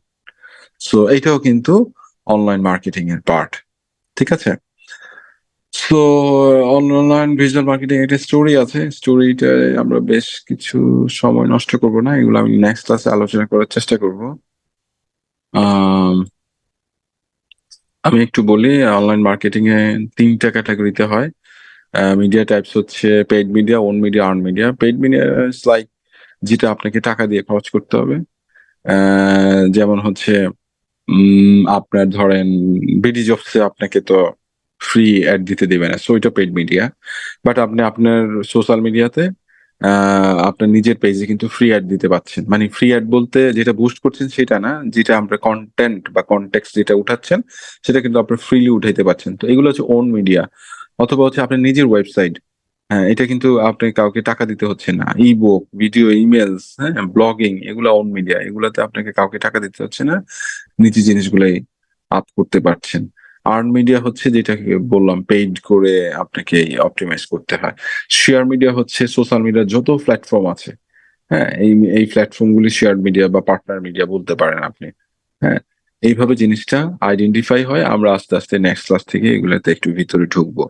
সো এইটাও কিন্তু অনলাইন মার্কেটিং এর পার্ট। ঠিক আছে, সো অনলাইন ভিজুয়াল মার্কেটিং একটা স্টোরি আছে, স্টোরিটা আমরা বেশ কিছু সময় নষ্ট করব না, এগুলো আমি নেক্সট ক্লাসে আলোচনা করার চেষ্টা করব। আমি একটু বলি, অনলাইন মার্কেটিং এ 3টা ক্যাটাগরিতে হয়। মিডিয়া টাইপস হচ্ছে paid media, own media, earn media. Paid media is like যেটা আপনাকে টাকা দিয়ে খরচ করতে হবে। যেমন হচ্ছে আপনার ধরেন বিডি জবসে আপনাকে তো ফ্রি অ্যাড দিতে দেবে না, সো এটা পেইড মিডিয়া। বাট আপনি আপনার সোশ্যাল মিডিয়াতে আপনার নিজের পেজে কিন্তু ফ্রি অ্যাড দিতে পাচ্ছেন। মানে ফ্রি অ্যাড বলতে যেটা বুস্ট করছেন সেটা না, যেটা আমরা কন্টেন্ট বা কনটেক্সট যেটা উঠাচ্ছেন সেটা কিন্তু আপনি ফ্রিলি উঠাইতে পারছেন। তো এগুলো হচ্ছে ওন মিডিয়া। অথবা হচ্ছে আপনার নিজের ওয়েবসাইট, হ্যাঁ, এটা কিন্তু আপনি কাউকে টাকা দিতে হচ্ছে না। ই বুক, ভিডিও, ইমেলস, হ্যাঁ, ব্লগিং, এগুলো ওন মিডিয়া, এগুলাতে আপনাকে কাউকে টাকা দিতে হচ্ছে না, নিজে জিনিসগুলাই আপ করতে পারছেন। আর্ন মিডিয়া হচ্ছে যেটাকে বললাম পেইড করে আপনাকে অপটিমাইজ করতে হয়। শেয়ার মিডিয়া হচ্ছে সোশ্যাল মিডিয়ার যত প্ল্যাটফর্ম আছে, হ্যাঁ, এই প্ল্যাটফর্ম গুলি শেয়ার মিডিয়া বা পার্টনার মিডিয়া বলতে পারেন আপনি। হ্যাঁ, এইভাবে জিনিসটা আইডেন্টিফাই হয়। আমরা আস্তে আস্তে নেক্সট ক্লাস থেকে এগুলাতে একটু ভিতরে ঢুকবো।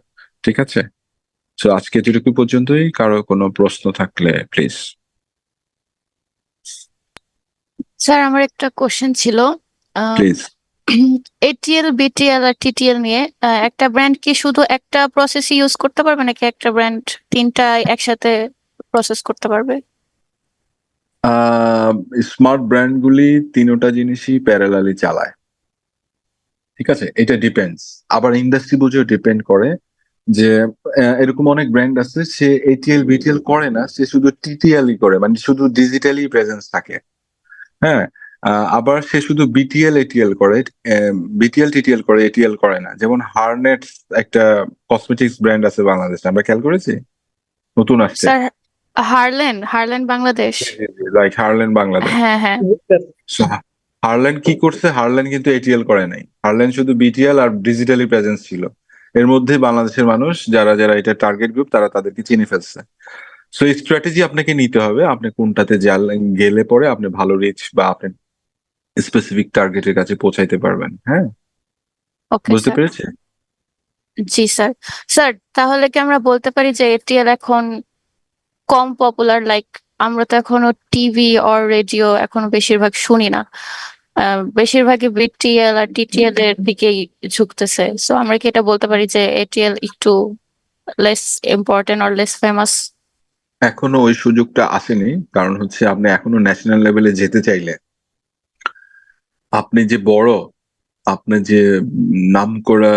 ঠিক আছে, তো আজকে যেটুকু পর্যন্তই। কারো কোনো প্রশ্ন থাকলে প্লিজ। স্যার আমার একটা কোশ্চেন ছিল, প্লিজ। এটিএল, বিটিএল আর টিটিএল নিয়ে। একটা ব্র্যান্ড কি শুধু একটা প্রসেস ইউজ করতে পারবে নাকি একটা ব্র্যান্ড তিনটা একসাথে প্রসেস করতে পারবে? স্মার্ট ব্র্যান্ডগুলি তিনোটা জিনিসই প্যারালালি চালায়, ঠিক আছে? এটা ডিপেন্ডস, আবার ইন্ডাস্ট্রি বুঝেও ডিপেন্ড করে যে এরকম অনেক ব্র্যান্ড আছে সে এটিএল বিটিএল করে না, সে শুধু টিটিএলই করে, মানে শুধু ডিজিটালি প্রেজেন্স থাকে। হ্যাঁ, আবার সে শুধু বিটিএল এটিএল করে, বিটিএল টিটিএল করে, এটিএল করে না। যেমন হারনেট একটা কসমেটিক্স ব্র্যান্ড আছে বাংলাদেশে, আমরা খেয়াল করেছি, নতুন আসছে, স্যার হারলেন বাংলাদেশ। লাইক হারলেন বাংলাদেশ। হ্যাঁ হ্যাঁ So, হারল্যান্ড কি করছে? হারল্যান্ড কিন্তু এটিএল করে নাই, হারল্যান্ড শুধু বিটিএল আর ডিজিটালি প্রেজেন্স ছিল। এর মধ্যে বাংলাদেশের মানুষ যারা যারা এটা টার্গেট গ্রুপ তারা তাদেরকে চিনে ফেলছে। সো এই স্ট্র্যাটেজি আপনাকে নিতে হবে, আপনি কোনটাতে গেলে পরে আপনি ভালো রিচ বা আপনি স্পেসিফিক টার্গেটের কাছে পৌঁছাইতে পারবেন। হ্যাঁ, ওকে বুঝতে স্যার। পেরেছি? জি স্যার। স্যার তাহলে কি আমরা বলতে পারি যে এটিএল এখন কম পপুলার, লাইক আমরা তো এখনো টিভি অর রেডিও এখনো বেশিরভাগ শুনি না, বেশিরভাগই বিটিএল আর টিটিএল এর দিকেই ঝুঁকতেছে। সো আমরা কি এটা বলতে পারি যে এটিএল একটু less important or less famous? এখনো ওই সুযোগটা আসেনি, কারণ হচ্ছে আপনি এখনো ন্যাশনাল লেভেলে যেতে চাইলে আপনি যে বড়, আপনি যে নামকরা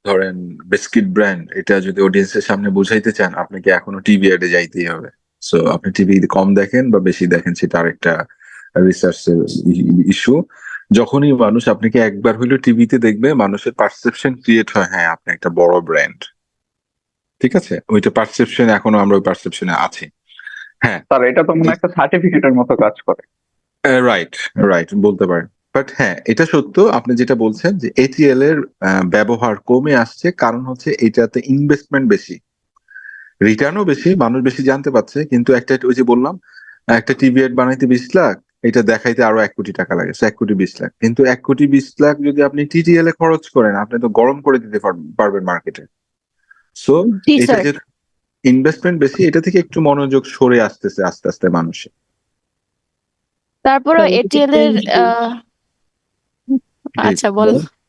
ধরেন বিস্কিট ব্র্যান্ড, এটা যদি অডিয়েন্সের সামনে বুঝাইতে চান আপনাকে এখনো টিভি অ্যাডে যাইতেই হবে। সো আপনি টিভি কম দেখেন বা বেশি দেখেন সেটা আরেকটা রিসার্চের ইস্যু। যখনই মানুষ আপনাকে একবার হইলেও টিভিতে দেখবে, মানুষের পারসেপশন ক্রিয়েট হয়, হ্যাঁ আপনি একটা বড় ব্র্যান্ড, ঠিক আছে? ওইটা পারসেপশন, এখনো আমরা ওই পারসেপশনে আছি। হ্যাঁ, স্যার এটা তো মনে হয় একটা সার্টিফিকেটের মতো কাজ করে। রাইট রাইট বলতে পারেন। বাট হ্যাঁ, এটা সত্য আপনি যেটা বলছেন যে এটিএল এর ব্যবহার কমে আসছে, কারণ হচ্ছে এটাতে ইনভেস্টমেন্ট বেশি, রিটার্নও বেশি, মানুষ বেশি জানতে পারছে। কিন্তু একটা ওই যে বললাম, একটা টিভি এড বানাইতে 20 লাখ, এটা দেখাইতে আরো 1 কোটি টাকা লাগে, 1 কোটি 20 লাখ। কিন্তু 1 কোটি 20 লাখ যদি আপনি টিটিএল এ খরচ করেন, আপনি তো গরম করে দিতে পারবেন মার্কেটে। সো জি এটা স্যার। যে ইনভেস্টমেন্ট বেশি, এটা থেকে একটু মনোযোগ সরে আসতেছে আস্তে আস্তে মানুষের। তারপরে স্যার, এটিএল এর জি, আচ্ছা বল। বলেন।